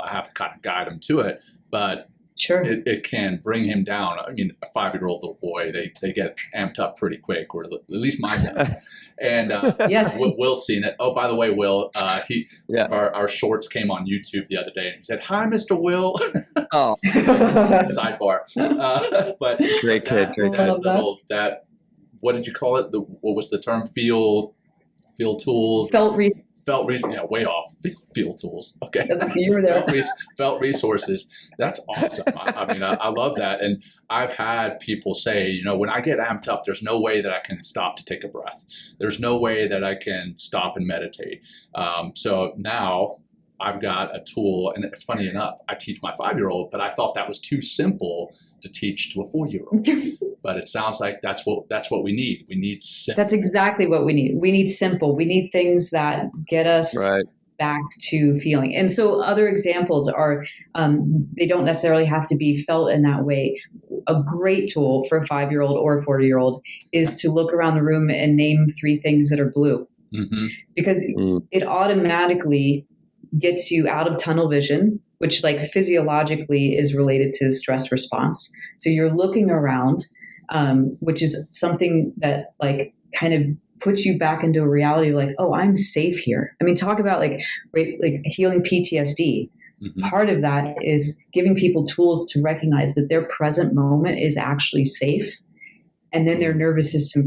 have to kind of guide him to it, but sure, it can bring him down. I mean, a 5-year-old little boy, they get amped up pretty quick, or at least mine does. And yes, Will's seen it. Oh, by the way, Will, our shorts came on YouTube the other day, and he said, "Hi, Mr. Will." Oh, sidebar. But great kid. What did you call it? What was the term? Field tools. Felt yeah, way off. Field tools. Okay. You were there. Felt resources. That's awesome. I mean, I love that. And I've had people say, when I get amped up, there's no way that I can stop to take a breath. There's no way that I can stop and meditate. So now I've got a tool, and it's funny enough, I teach my 5-year-old, but I thought that was too simple to teach to a 4-year-old. But it sounds like that's what we need. We need simple. That's exactly what we need. We need simple. We need things that get us back to feeling. And so other examples are, they don't necessarily have to be felt in that way. A great tool for a 5-year-old or a 40-year-old is to look around the room and name 3 things that are blue. Mm-hmm. Because it automatically gets you out of tunnel vision, which like physiologically is related to stress response. So you're looking around, which is something that like kind of puts you back into a reality of like, oh, I'm safe here. I mean, talk about like healing PTSD. Mm-hmm. Part of that is giving people tools to recognize that their present moment is actually safe, and then their nervous system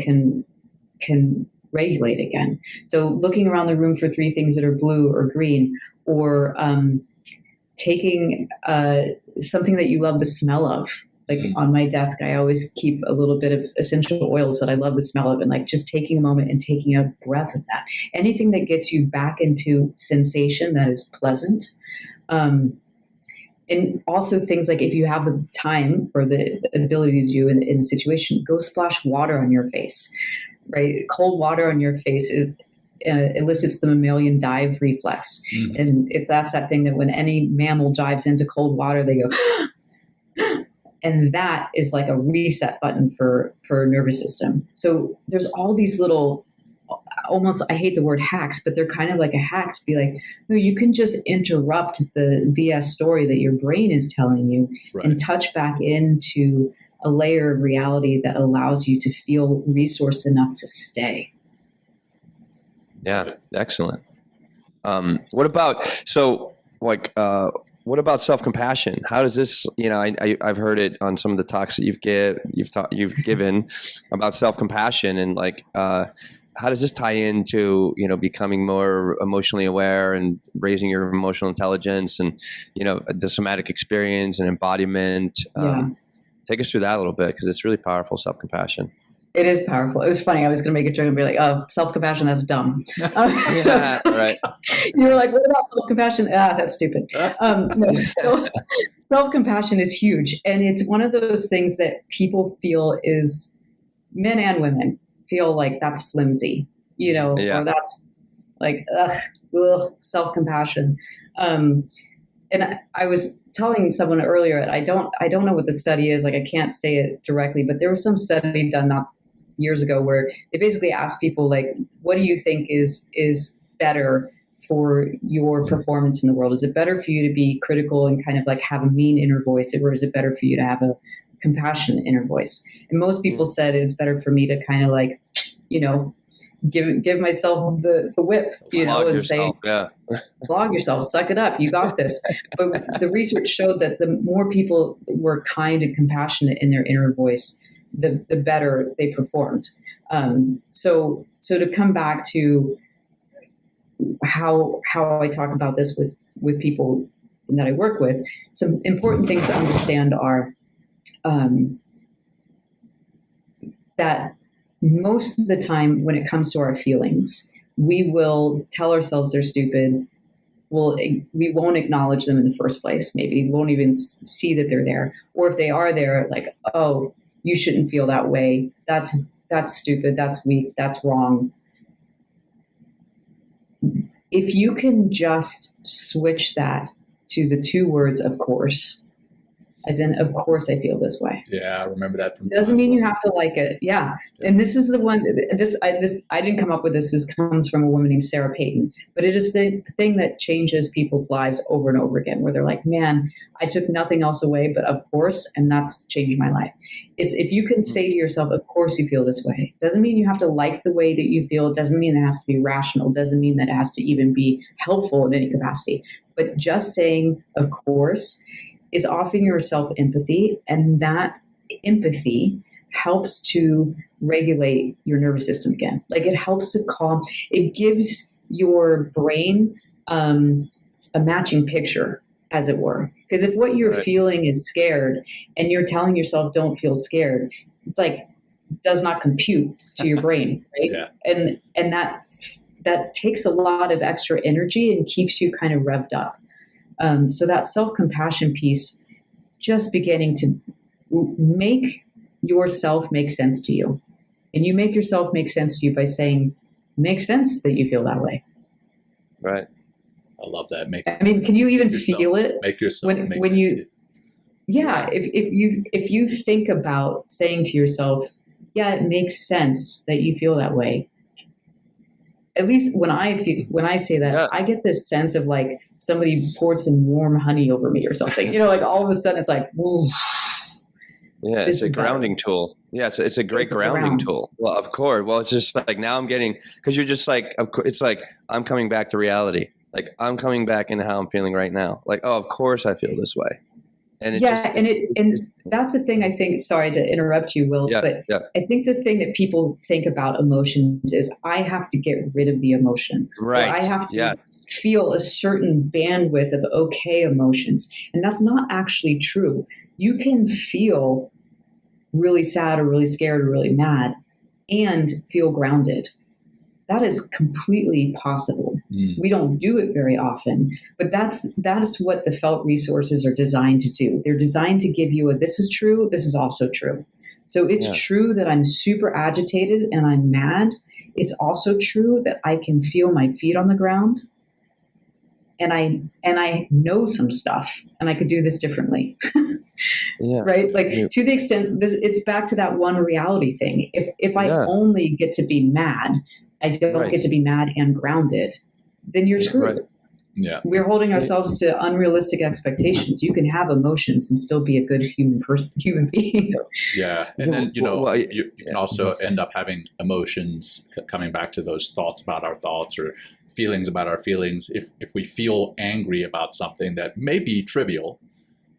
can regulate again. So looking around the room for 3 things that are blue or green, or taking something that you love the smell of. Like on my desk, I always keep a little bit of essential oils that I love the smell of, and like just taking a moment and taking a breath of that. Anything that gets you back into sensation that is pleasant. And also things like if you have the time or the ability to do in the situation, go splash water on your face, right? Cold water on your face elicits the mammalian dive reflex. Mm-hmm. And if that's that thing that when any mammal dives into cold water, they go, and that is like a reset button for a nervous system. So there's all these little, almost, I hate the word hacks, but they're kind of like a hack to be like, no, you can just interrupt the BS story that your brain is telling you and touch back into a layer of reality that allows you to feel resourced enough to stay. Yeah, excellent. What about self-compassion? How does this? I've heard it on some of the talks that you've given about self-compassion, and how does this tie into, becoming more emotionally aware and raising your emotional intelligence and, the somatic experience and embodiment? Yeah. Take us through that a little bit, because it's really powerful, self-compassion. It is powerful. It was funny. I was going to make a joke and be like, "Oh, self-compassion, that's dumb." Yeah, right. You were like, "What about self-compassion?" That's stupid. No, self-compassion is huge, and it's one of those things that people feel is, men and women feel like that's flimsy, or that's like, self-compassion. And I was telling someone earlier, I don't know what the study is. Like, I can't say it directly, but there was some study done not years ago where they basically asked people, like, what do you think is better for your performance in the world? Is it better for you to be critical and kind of like have a mean inner voice, or is it better for you to have a compassionate inner voice? And most people said it's better for me to kind of like, give myself the whip, Flog and yourself, say, flog yourself, suck it up, you got this. But the research showed that the more people were kind and compassionate in their inner voice, the better they performed. So to come back to how I talk about this with people that I work with, some important things to understand are that most of the time when it comes to our feelings, we will tell ourselves they're stupid. We won't acknowledge them in the first place. Maybe we won't even see that they're there. Or if they are there, like, oh, you shouldn't feel that way. That's stupid. That's weak. That's wrong. If you can just switch that to the two words, of course, as in, of course I feel this way. Yeah, I remember that from. Doesn't mean you have to like it. Yeah. And this is the one, I didn't come up with this. This comes from a woman named Sarah Payton, but it is the thing that changes people's lives over and over again, where they're like, man, I took nothing else away, but of course, and that's changed my life. It's if you can say to yourself, of course you feel this way. Doesn't mean you have to like the way that you feel. It doesn't mean it has to be rational. It doesn't mean that it has to even be helpful in any capacity. But just saying, of course, is offering yourself empathy, and that empathy helps to regulate your nervous system again. Like, it helps to calm, it gives your brain a matching picture, as it were. Because if what you're feeling is scared and you're telling yourself don't feel scared, it's like, does not compute to your brain, right? Yeah. And that takes a lot of extra energy and keeps you kind of revved up. So that self-compassion piece, just beginning to make yourself make sense to you. And you make yourself make sense to you by saying, makes sense that you feel that way. Right. I love that. Can you even feel it? Make yourself make when sense you, to you. Yeah. If you think about saying to yourself, yeah, it makes sense that you feel that way. At least when I say that, I get this sense of like somebody poured some warm honey over me or something. Like all of a sudden it's like, ooh. Yeah, it's a grounding tool. Yeah, it's a great grounding tool. Well, of course. Well, it's just like now I'm getting, because you're just like, it's like I'm coming back to reality. Like I'm coming back into how I'm feeling right now. Like, oh, of course I feel this way. And that's the thing I think, sorry to interrupt you, Will, but I think the thing that people think about emotions is I have to get rid of the emotion. Right. Or I have to feel a certain bandwidth of okay emotions. And that's not actually true. You can feel really sad or really scared or really mad and feel grounded. That is completely possible. We don't do it very often, but that is what the felt resources are designed to do. They're designed to give you this is true, this is also true. So it's true that I'm super agitated and I'm mad. It's also true that I can feel my feet on the ground, and I know some stuff, and I could do this differently. Right? Like to the extent it's back to that one reality thing. If I only get to be mad, I don't get to be mad and grounded, then you're screwed. Right. Yeah. We're holding ourselves to unrealistic expectations. You can have emotions and still be a good human being. Yeah. And then, you can also end up having emotions, coming back to those thoughts about our thoughts or feelings about our feelings. If we feel angry about something that may be trivial,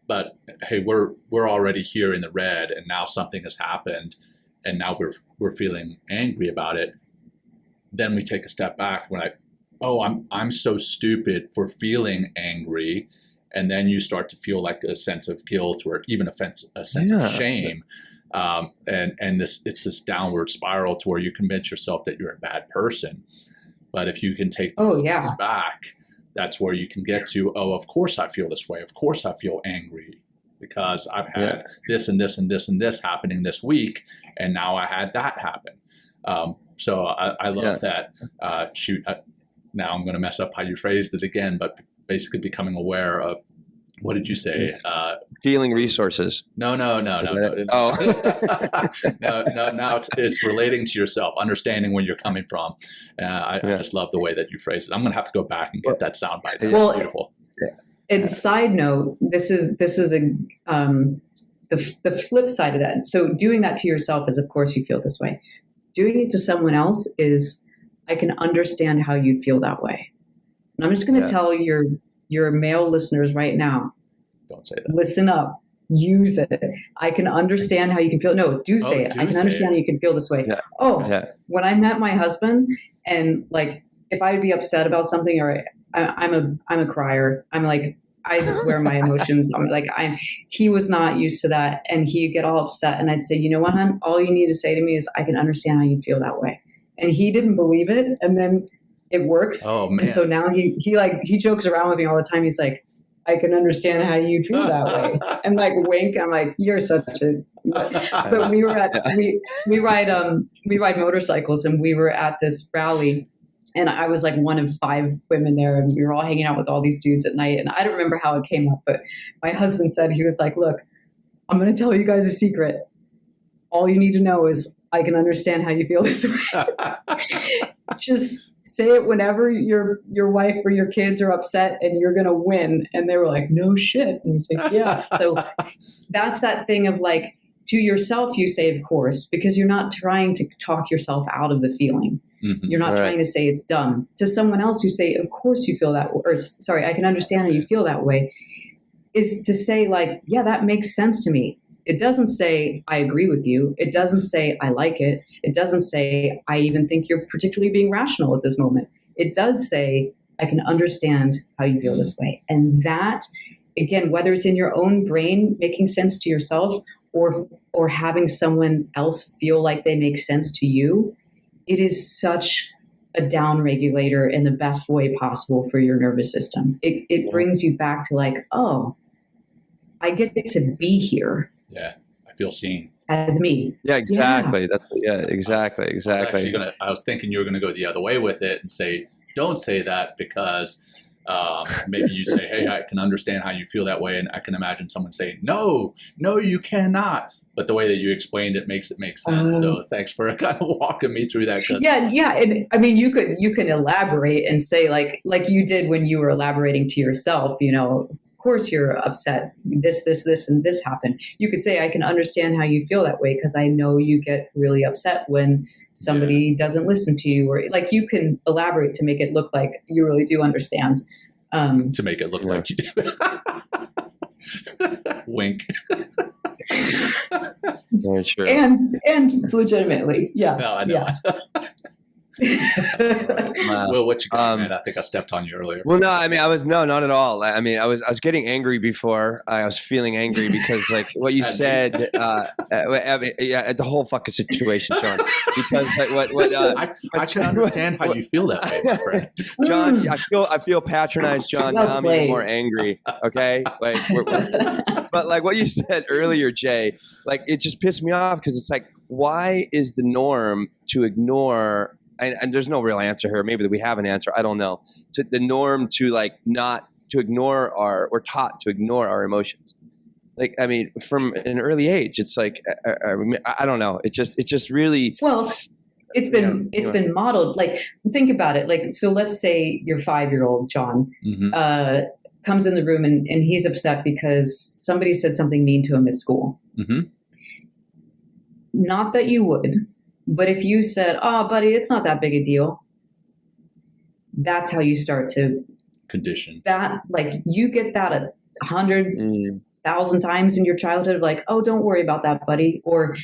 but hey, we're already here in the red, and now something has happened, and now we're feeling angry about it. then we take a step back. We're like, oh, I'm so stupid for feeling angry. And then you start to feel like a sense of guilt or even a sense of shame. And it's this downward spiral to where you convince yourself that you're a bad person. But if you can take those steps back, that's where you can get to, oh, of course I feel this way. Of course I feel angry because I've had this and this and this and this happening this week. And now I had that happen. So I love that. Now I'm going to mess up how you phrased it again, but basically becoming aware of, what did you say? Feeling resources. No. Oh. No. Now it's relating to yourself, understanding where you're coming from. I just love the way that you phrase it. I'm going to have to go back and get that soundbite. That's beautiful. And side note, this is the flip side of that. So doing that to yourself is, of course, you feel this way. Doing it to someone else is, I can understand how you'd feel that way. And I'm just going to tell your male listeners right now. Don't say that. Listen up. Use it. I can understand how you can feel. No, do say it. I can understand how you can feel this way. Yeah. When I met my husband, and like, if I would be upset about something, or I'm a crier. I'm like, I wear my emotions. He was not used to that, and he'd get all upset, and I'd say, you know what, hon? All you need to say to me is, I can understand how you feel that way. And he didn't believe it, and then it works. Oh man! And so now he jokes around with me all the time. He's like, I can understand how you feel that way, and like wink. I'm like, you're such a. But we were at we ride motorcycles, and we were at this rally. And I was like one of 5 women there, and we were all hanging out with all these dudes at night. And I don't remember how it came up, but my husband said, he was like, look, I'm going to tell you guys a secret. All you need to know is, I can understand how you feel this way. Just say it whenever your wife or your kids are upset, and you're going to win. And they were like, no shit. And he's like, yeah. So that's that thing of like, to yourself, you say, of course, because you're not trying to talk yourself out of the feeling. Mm-hmm. You're not trying to say it's dumb. To someone else, you say, of course you feel that, or sorry, I can understand how you feel that way, is to say like, yeah, that makes sense to me. It doesn't say, I agree with you. It doesn't say, I like it. It doesn't say, I even think you're particularly being rational at this moment. It does say, I can understand how you feel this way. And that, again, whether it's in your own brain making sense to yourself, or having someone else feel like they make sense to you, it is such a down regulator in the best way possible for your nervous system. It brings you back to like, oh, I get to be here. Yeah, I feel seen. As me. Yeah, exactly. Exactly. I was thinking you were going to go the other way with it and say, don't say that, because maybe you say, hey, I can understand how you feel that way. And I can imagine someone saying, no, you cannot. But the way that you explained it makes it make sense. So thanks for kind of walking me through that. Yeah. And I mean, you can elaborate and say like you did when you were elaborating to yourself, you know, of course you're upset. This, and this happened. You could say, I can understand how you feel that way, because I know you get really upset when somebody doesn't listen to you, or like you can elaborate to make it look like you really do understand. To make it look like you do. Wink. Very true. And legitimately, yeah. No, I know. Yeah. Well, what you got, man? I think I stepped on you earlier. Well, no, I mean, not at all. I mean, I was getting angry before. I was feeling angry because, like, what you said, the whole fucking situation, John. Because I can understand how you feel that way, my friend. John, I feel patronized, John. Now I'm even more angry. Okay, like, but like what you said earlier, Jay, like it just pissed me off, because it's like, why is the norm to ignore? And there's no real answer here. Maybe we have an answer. I don't know. To the norm to like not to ignore we're taught to ignore our emotions. Like, I mean, from an early age, it's like, I don't know. It just really. Well, it's been modeled. Like, think about it. Like, so let's say your 5-year-old John comes in the room and he's upset because somebody said something mean to him at school. Mm-hmm. Not that you would. But if you said, oh, buddy, it's not that big a deal, that's how you start to condition that. Like, you get that 100,000 times in your childhood, like, oh, don't worry about that, buddy. Or,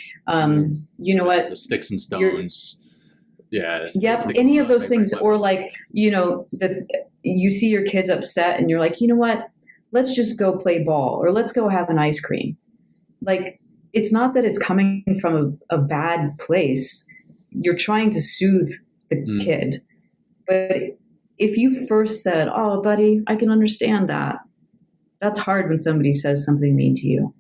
you know what? The sticks and stones. Yeah. Yep. Any of those things, or like, you see your kids upset and you're like, you know what? Let's just go play ball, or let's go have an ice cream. Like, it's not that it's coming from a bad place. You're trying to soothe the kid. But if you first said, oh, buddy, I can understand that. That's hard when somebody says something mean to you.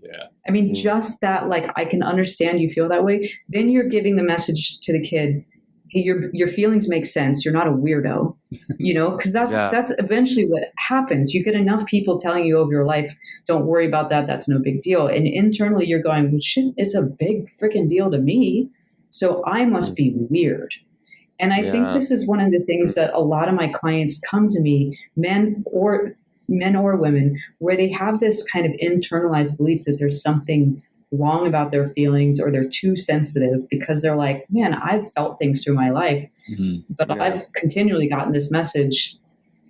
Yeah. I mean, just that, like, I can understand you feel that way. Then you're giving the message to the kid, hey, your feelings make sense. You're not a weirdo, because that's eventually what happens. You get enough people telling you over your life, don't worry about that. That's no big deal. And internally you're going, well, shit, it's a big freaking deal to me. So I must be weird. And I think this is one of the things that a lot of my clients come to me, men or women, where they have this kind of internalized belief that there's something wrong about their feelings, or they're too sensitive, because they're like, man, I've felt things through my life, but I've continually gotten this message,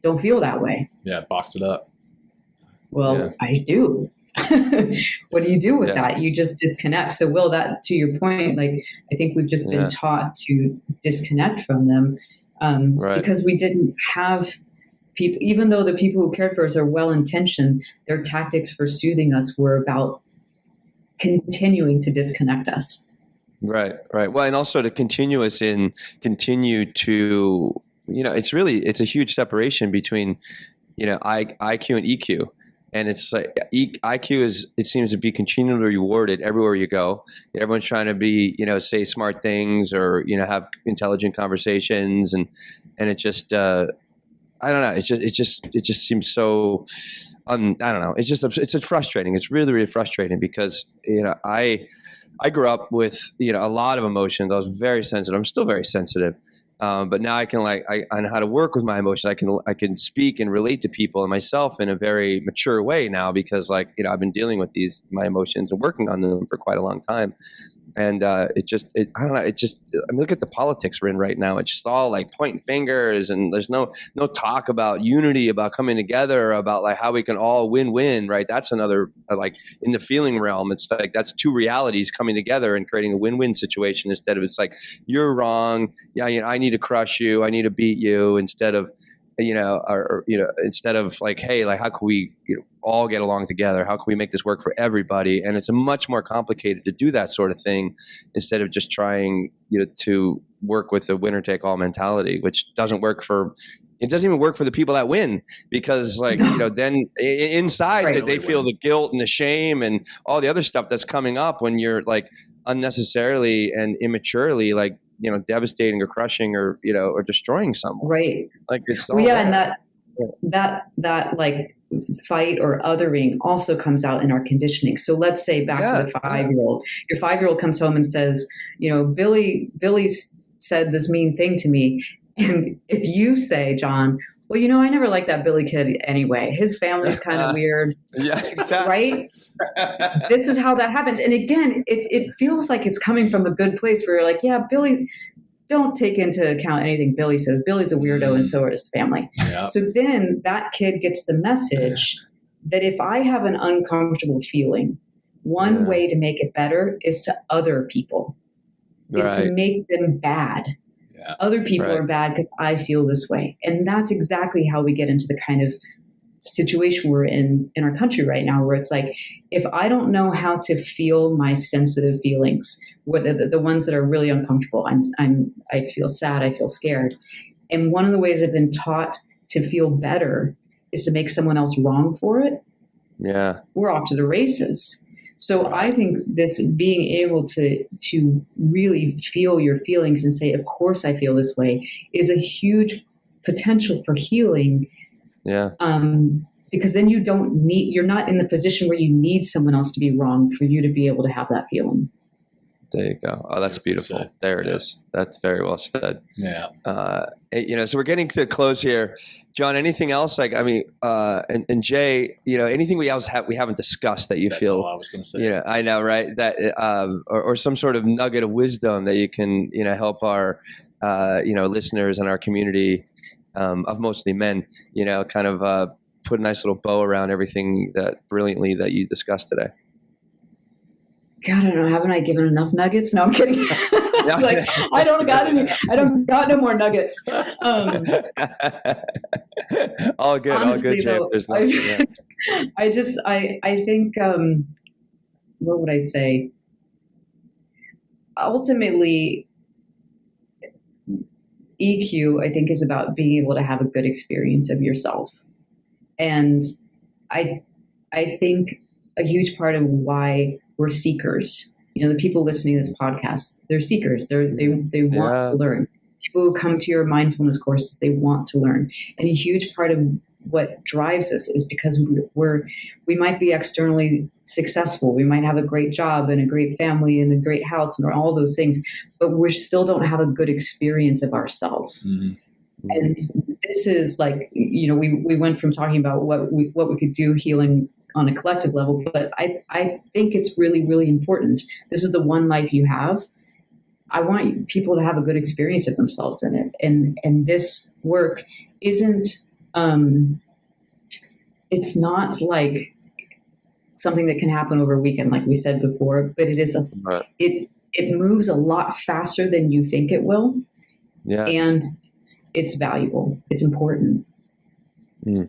don't feel that way. Yeah, box it up. Well, I do. What do you do with that? You just disconnect. So, Will, that, to your point, like, I think we've just been taught to disconnect from them, because we didn't have people, even though the people who cared for us are well-intentioned, their tactics for soothing us were about continuing to disconnect us. Right. Well, and also to continue to, it's a huge separation between, IQ and EQ. And it's like IQ it seems to be continually rewarded everywhere you go. Everyone's trying to be, say smart things, or, have intelligent conversations. And it just, I don't know. It just seems so, I don't know. It's frustrating. It's really, really frustrating, because, I grew up with, a lot of emotions. I was very sensitive. I'm still very sensitive. But now I know how to work with my emotions. I can speak and relate to people and myself in a very mature way now, because I've been dealing with my emotions and working on them for quite a long time. And I don't know. Look at the politics we're in right now. It's just all like pointing fingers, and there's no talk about unity, about coming together, about like how we can all win-win, right? That's another, like in the feeling realm, it's like that's two realities coming together and creating a win-win situation, instead of it's like, you're wrong. Yeah, I need to crush you. I need to beat you, instead of, instead of like, hey, like, how can we all get along together? How can we make this work for everybody? And it's much more complicated to do that sort of thing, instead of just trying, to work with the winner take all mentality, which doesn't even work for the people that win, because then inside they feel the guilt and the shame and all the other stuff that's coming up when you're like unnecessarily and immaturely, like, devastating or crushing or, or destroying someone. Right. Like it's all and that like fight or othering also comes out in our conditioning. So let's say back to the 5-year-old. Your 5-year-old comes home and says, Billy said this mean thing to me. And if you say, John, well, I never liked that Billy kid anyway. His family's kind of weird. Yeah, exactly. Right? This is how that happens. And again, it feels like it's coming from a good place where you're like, yeah, Billy, don't take into account anything Billy says. Billy's a weirdo, and so are his family. Yeah. So then that kid gets the message that if I have an uncomfortable feeling, one way to make it better is to other people, is to make them bad. Yeah. Other people are bad because I feel this way. And that's exactly how we get into the kind of situation we're in our country right now, where it's like, if I don't know how to feel my sensitive feelings, the ones that are really uncomfortable, I feel sad, I feel scared. And one of the ways I've been taught to feel better is to make someone else wrong for it. Yeah. We're off to the races. So I think this being able to really feel your feelings and say, of course I feel this way, is a huge potential for healing. Yeah. Because then you're not in the position where you need someone else to be wrong for you to be able to have that feeling. There you go. Oh, that's beautiful. There it is. That's very well said. Yeah. So we're getting to close here. John, anything else? And Jay, anything we haven't discussed that you feel? That's all I was going to say. I know, right? That or some sort of nugget of wisdom that you can, help our, listeners and our community of mostly men, kind of put a nice little bow around everything that brilliantly that you discussed today. God, I don't know. Haven't I given enough nuggets? No, I'm kidding. Like, I don't got no more nuggets. All good, Honestly, Jay. though, There's nothing, yeah. I think, what would I say? Ultimately, EQ, I think, is about being able to have a good experience of yourself. And I think a huge part of why we're seekers, the people listening to this podcast, they're seekers. They want to learn. People who come to your mindfulness courses, they want to learn. And a huge part of what drives us is because we might be externally successful. We might have a great job and a great family and a great house and all those things, but we still don't have a good experience of ourselves. Mm-hmm. And this is like, we went from talking about what we could do healing on a collective level, but I think it's really, really important. This is the one life you have. I want people to have a good experience of themselves in it. And this work isn't, it's not like something that can happen over a weekend, like we said before, but it is it moves a lot faster than you think it will. Yeah. And it's valuable. It's important. Yeah.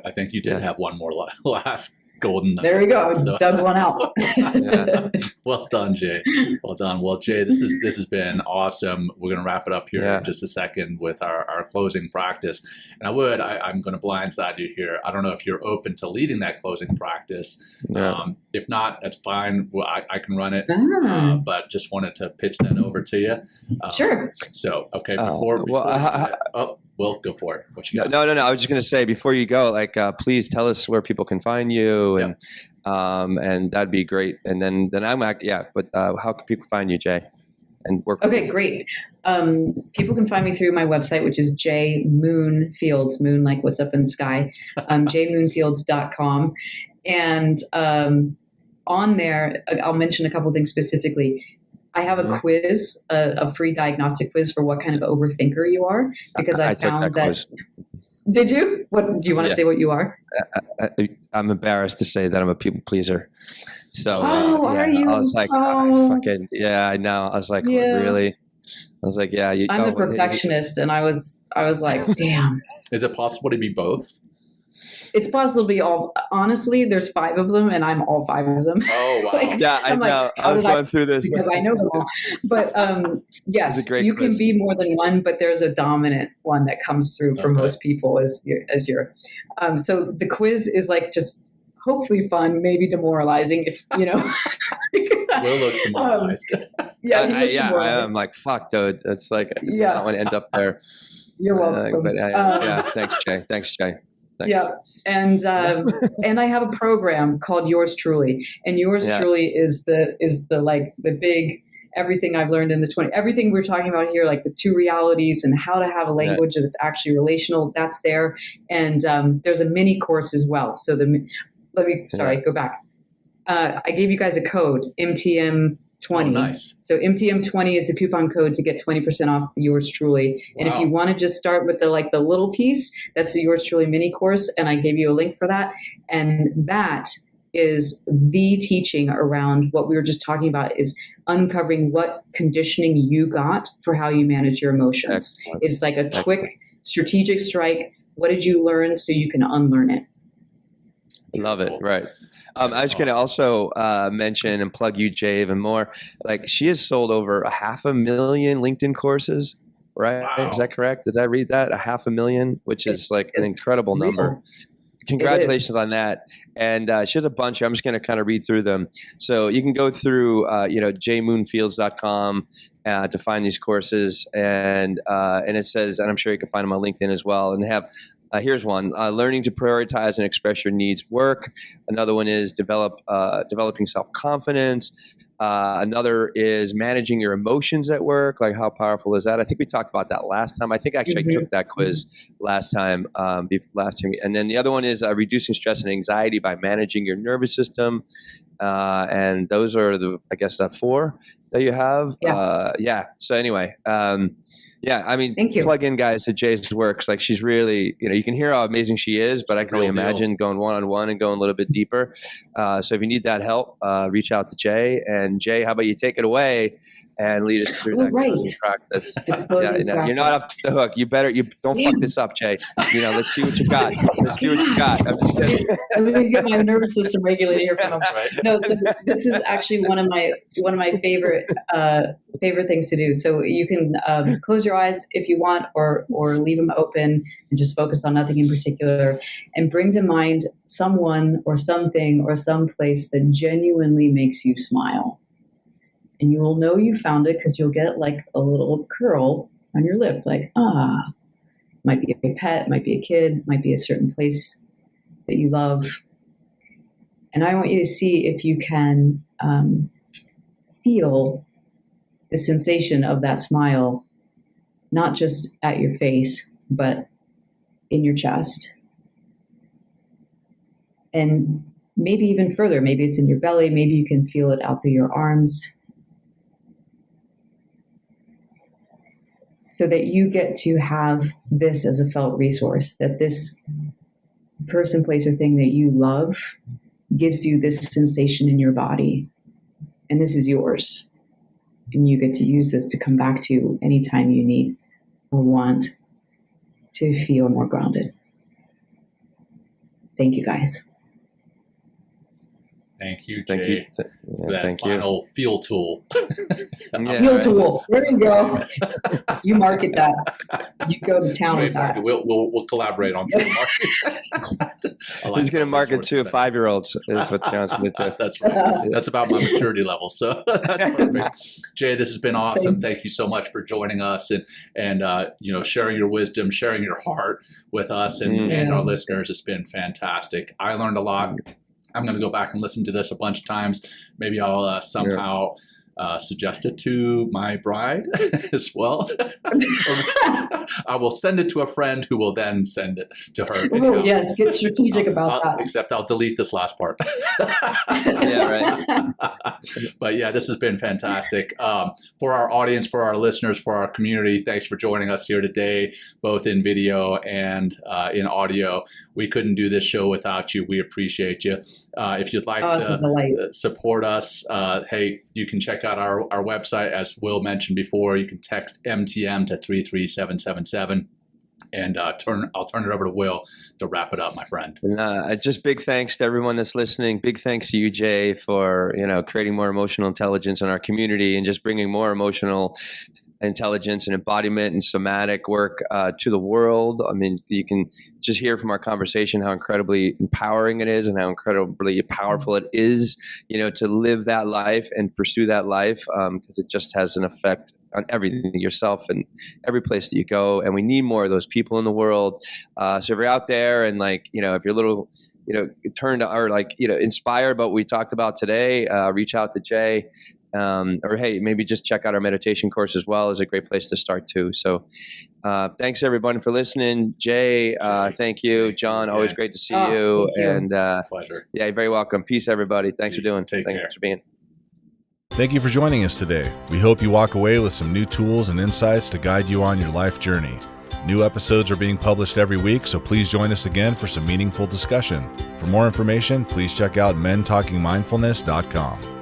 I think you did have one more last golden nugget. There we go. So. Dug one out. Yeah. Well done, Jay. Well done. Well, Jay, this has been awesome. We're going to wrap it up here in just a second with our closing practice. And I'm going to blindside you here. I don't know if you're open to leading that closing practice. Yeah. If not, that's fine. Well, I can run it. But just wanted to pitch that over to you. Sure. So, okay. Well, go for it. What you got? No. I was just going to say before you go, please tell us where people can find you, and that'd be great. And then I'm but how can people find you, Jay? And work. Okay, great. People can find me through my website, which is jmoonfields, moon like what's up in the sky, jmoonfields.com. And on there, I'll mention a couple things specifically. I have a quiz, a free diagnostic quiz for what kind of overthinker you are, because I found that. Did you? What do you want to say? What you are? I'm embarrassed to say that I'm a people pleaser. So, are you? I was like, I know. I was like, really? I was like, I'm a perfectionist, and I was like, damn. Is it possible to be both? It's possible to be all. Honestly, there's 5 of them, and I'm all 5 of them. Oh wow! I know. I was going through this because I know them all. But yes, you can be more than one, but there's a dominant one that comes through for most people as your. So the quiz is like just hopefully fun, maybe demoralizing if Will looks demoralized. He looks demoralized. I am like fuck, dude. It's like I don't want to end up there. You're welcome. Thanks, Jay. Thanks. Yeah, and I have a program called Yours Truly, and Yours Truly is the big everything I've learned in everything we're talking about here, like the 2 realities and how to have a language that's actually relational. That's there, and there's a mini course as well. So go back. I gave you guys a code, MTM20. Oh, nice. So MTM20 is the coupon code to get 20% off the Yours Truly. Wow. And if you want to just start with the little piece, that's the Yours Truly mini course. And I gave you a link for that. And that is the teaching around what we were just talking about, is uncovering what conditioning you got for how you manage your emotions. Excellent. It's like a quick strategic strike. What did you learn so you can unlearn it? Love it. Right. I was going to also mention and plug you, Jay, even more. Like, she has sold over 500,000 LinkedIn courses, right? Wow. Is that correct? Did I read that? 500,000, which is like an incredible number. Congratulations on that. And she has a bunch. I'm just going to kind of read through them. So you can go through, jmoonfields.com to find these courses. And it says, and I'm sure you can find them on LinkedIn as well. And they have here's one, learning to prioritize and express your needs work. Another one is developing self-confidence. Another is managing your emotions at work. Like, how powerful is that? I think we talked about that last time. I think actually I took that quiz last time. And then the other one is reducing stress and anxiety by managing your nervous system. And those are I guess, 4 that you have. Yeah. So anyway, I mean, Thank you. plug in, guys, to Jay's works. Like, she's really, you can hear how amazing she is, but I can only imagine going one-on-one and going a little bit deeper. So if you need that help, reach out to Jay. And Jay, how about you take it away and lead us through that closing practice? You're not off the hook. You don't fuck this up, Jay. Let's see what you got. Let's see what you got. I'm just kidding. Let me get my nervous system regulated here for a moment. Right. No, so this is actually one of my favorite things to do. So you can close your eyes if you want, or leave them open and just focus on nothing in particular, and bring to mind someone or something or some place that genuinely makes you smile. And you will know you found it because you'll get like a little curl on your lip, like, might be a pet, might be a kid, might be a certain place that you love. And I want you to see if you can feel the sensation of that smile, not just at your face, but in your chest. And maybe even further, maybe it's in your belly, maybe you can feel it out through your arms. So that you get to have this as a felt resource, that this person, place, or thing that you love gives you this sensation in your body. And this is yours. And you get to use this to come back to anytime you need or want to feel more grounded. Thank you, guys. Thank you, Jay. Thank you. For that final feel tool. Feel tool. There you go. You market that. You go to town with that. We'll collaborate on field marketing. He's going to market to 5-year-olds is what John's going to do. That's right. That's about my maturity level. So that's perfect. Jay, this has been awesome. Thank you so much for joining us and sharing your wisdom, sharing your heart with us and our listeners. It's been fantastic. I learned a lot. I'm going to go back and listen to this a bunch of times. Maybe I'll somehow suggest it to my bride as well. I will send it to a friend who will then send it to her. Oh, yes, get strategic about that. Except I'll delete this last part. Yeah, right. But yeah, this has been fantastic. For our audience, for our listeners, for our community, thanks for joining us here today, both in video and in audio. We couldn't do this show without you. We appreciate you. If you'd like to support us, hey, you can check out our website. As Will mentioned before, you can text MTM to 33777. And I'll turn it over to Will to wrap it up, my friend. Just big thanks to everyone that's listening. Big thanks to you, Jay, for creating more emotional intelligence in our community and just bringing more emotional intelligence and embodiment and somatic work to the world. I mean, you can just hear from our conversation how incredibly empowering it is and how incredibly powerful it is, to live that life and pursue that life, because it just has an effect on everything, yourself and every place that you go. And we need more of those people in the world. So if you're out there and if you're a little, turned or inspired by what we talked about today, reach out to Jay. Or hey, maybe just check out our meditation course as well. Is a great place to start too. So thanks everyone for listening. Jay, thank you. John, always great to see you. And pleasure. Yeah, you're very welcome. Peace, everybody. Thanks for doing. Thanks for being. Thank you for joining us today. We hope you walk away with some new tools and insights to guide you on your life journey. New episodes are being published every week, so please join us again for some meaningful discussion. For more information, please check out mentalkingmindfulness.com.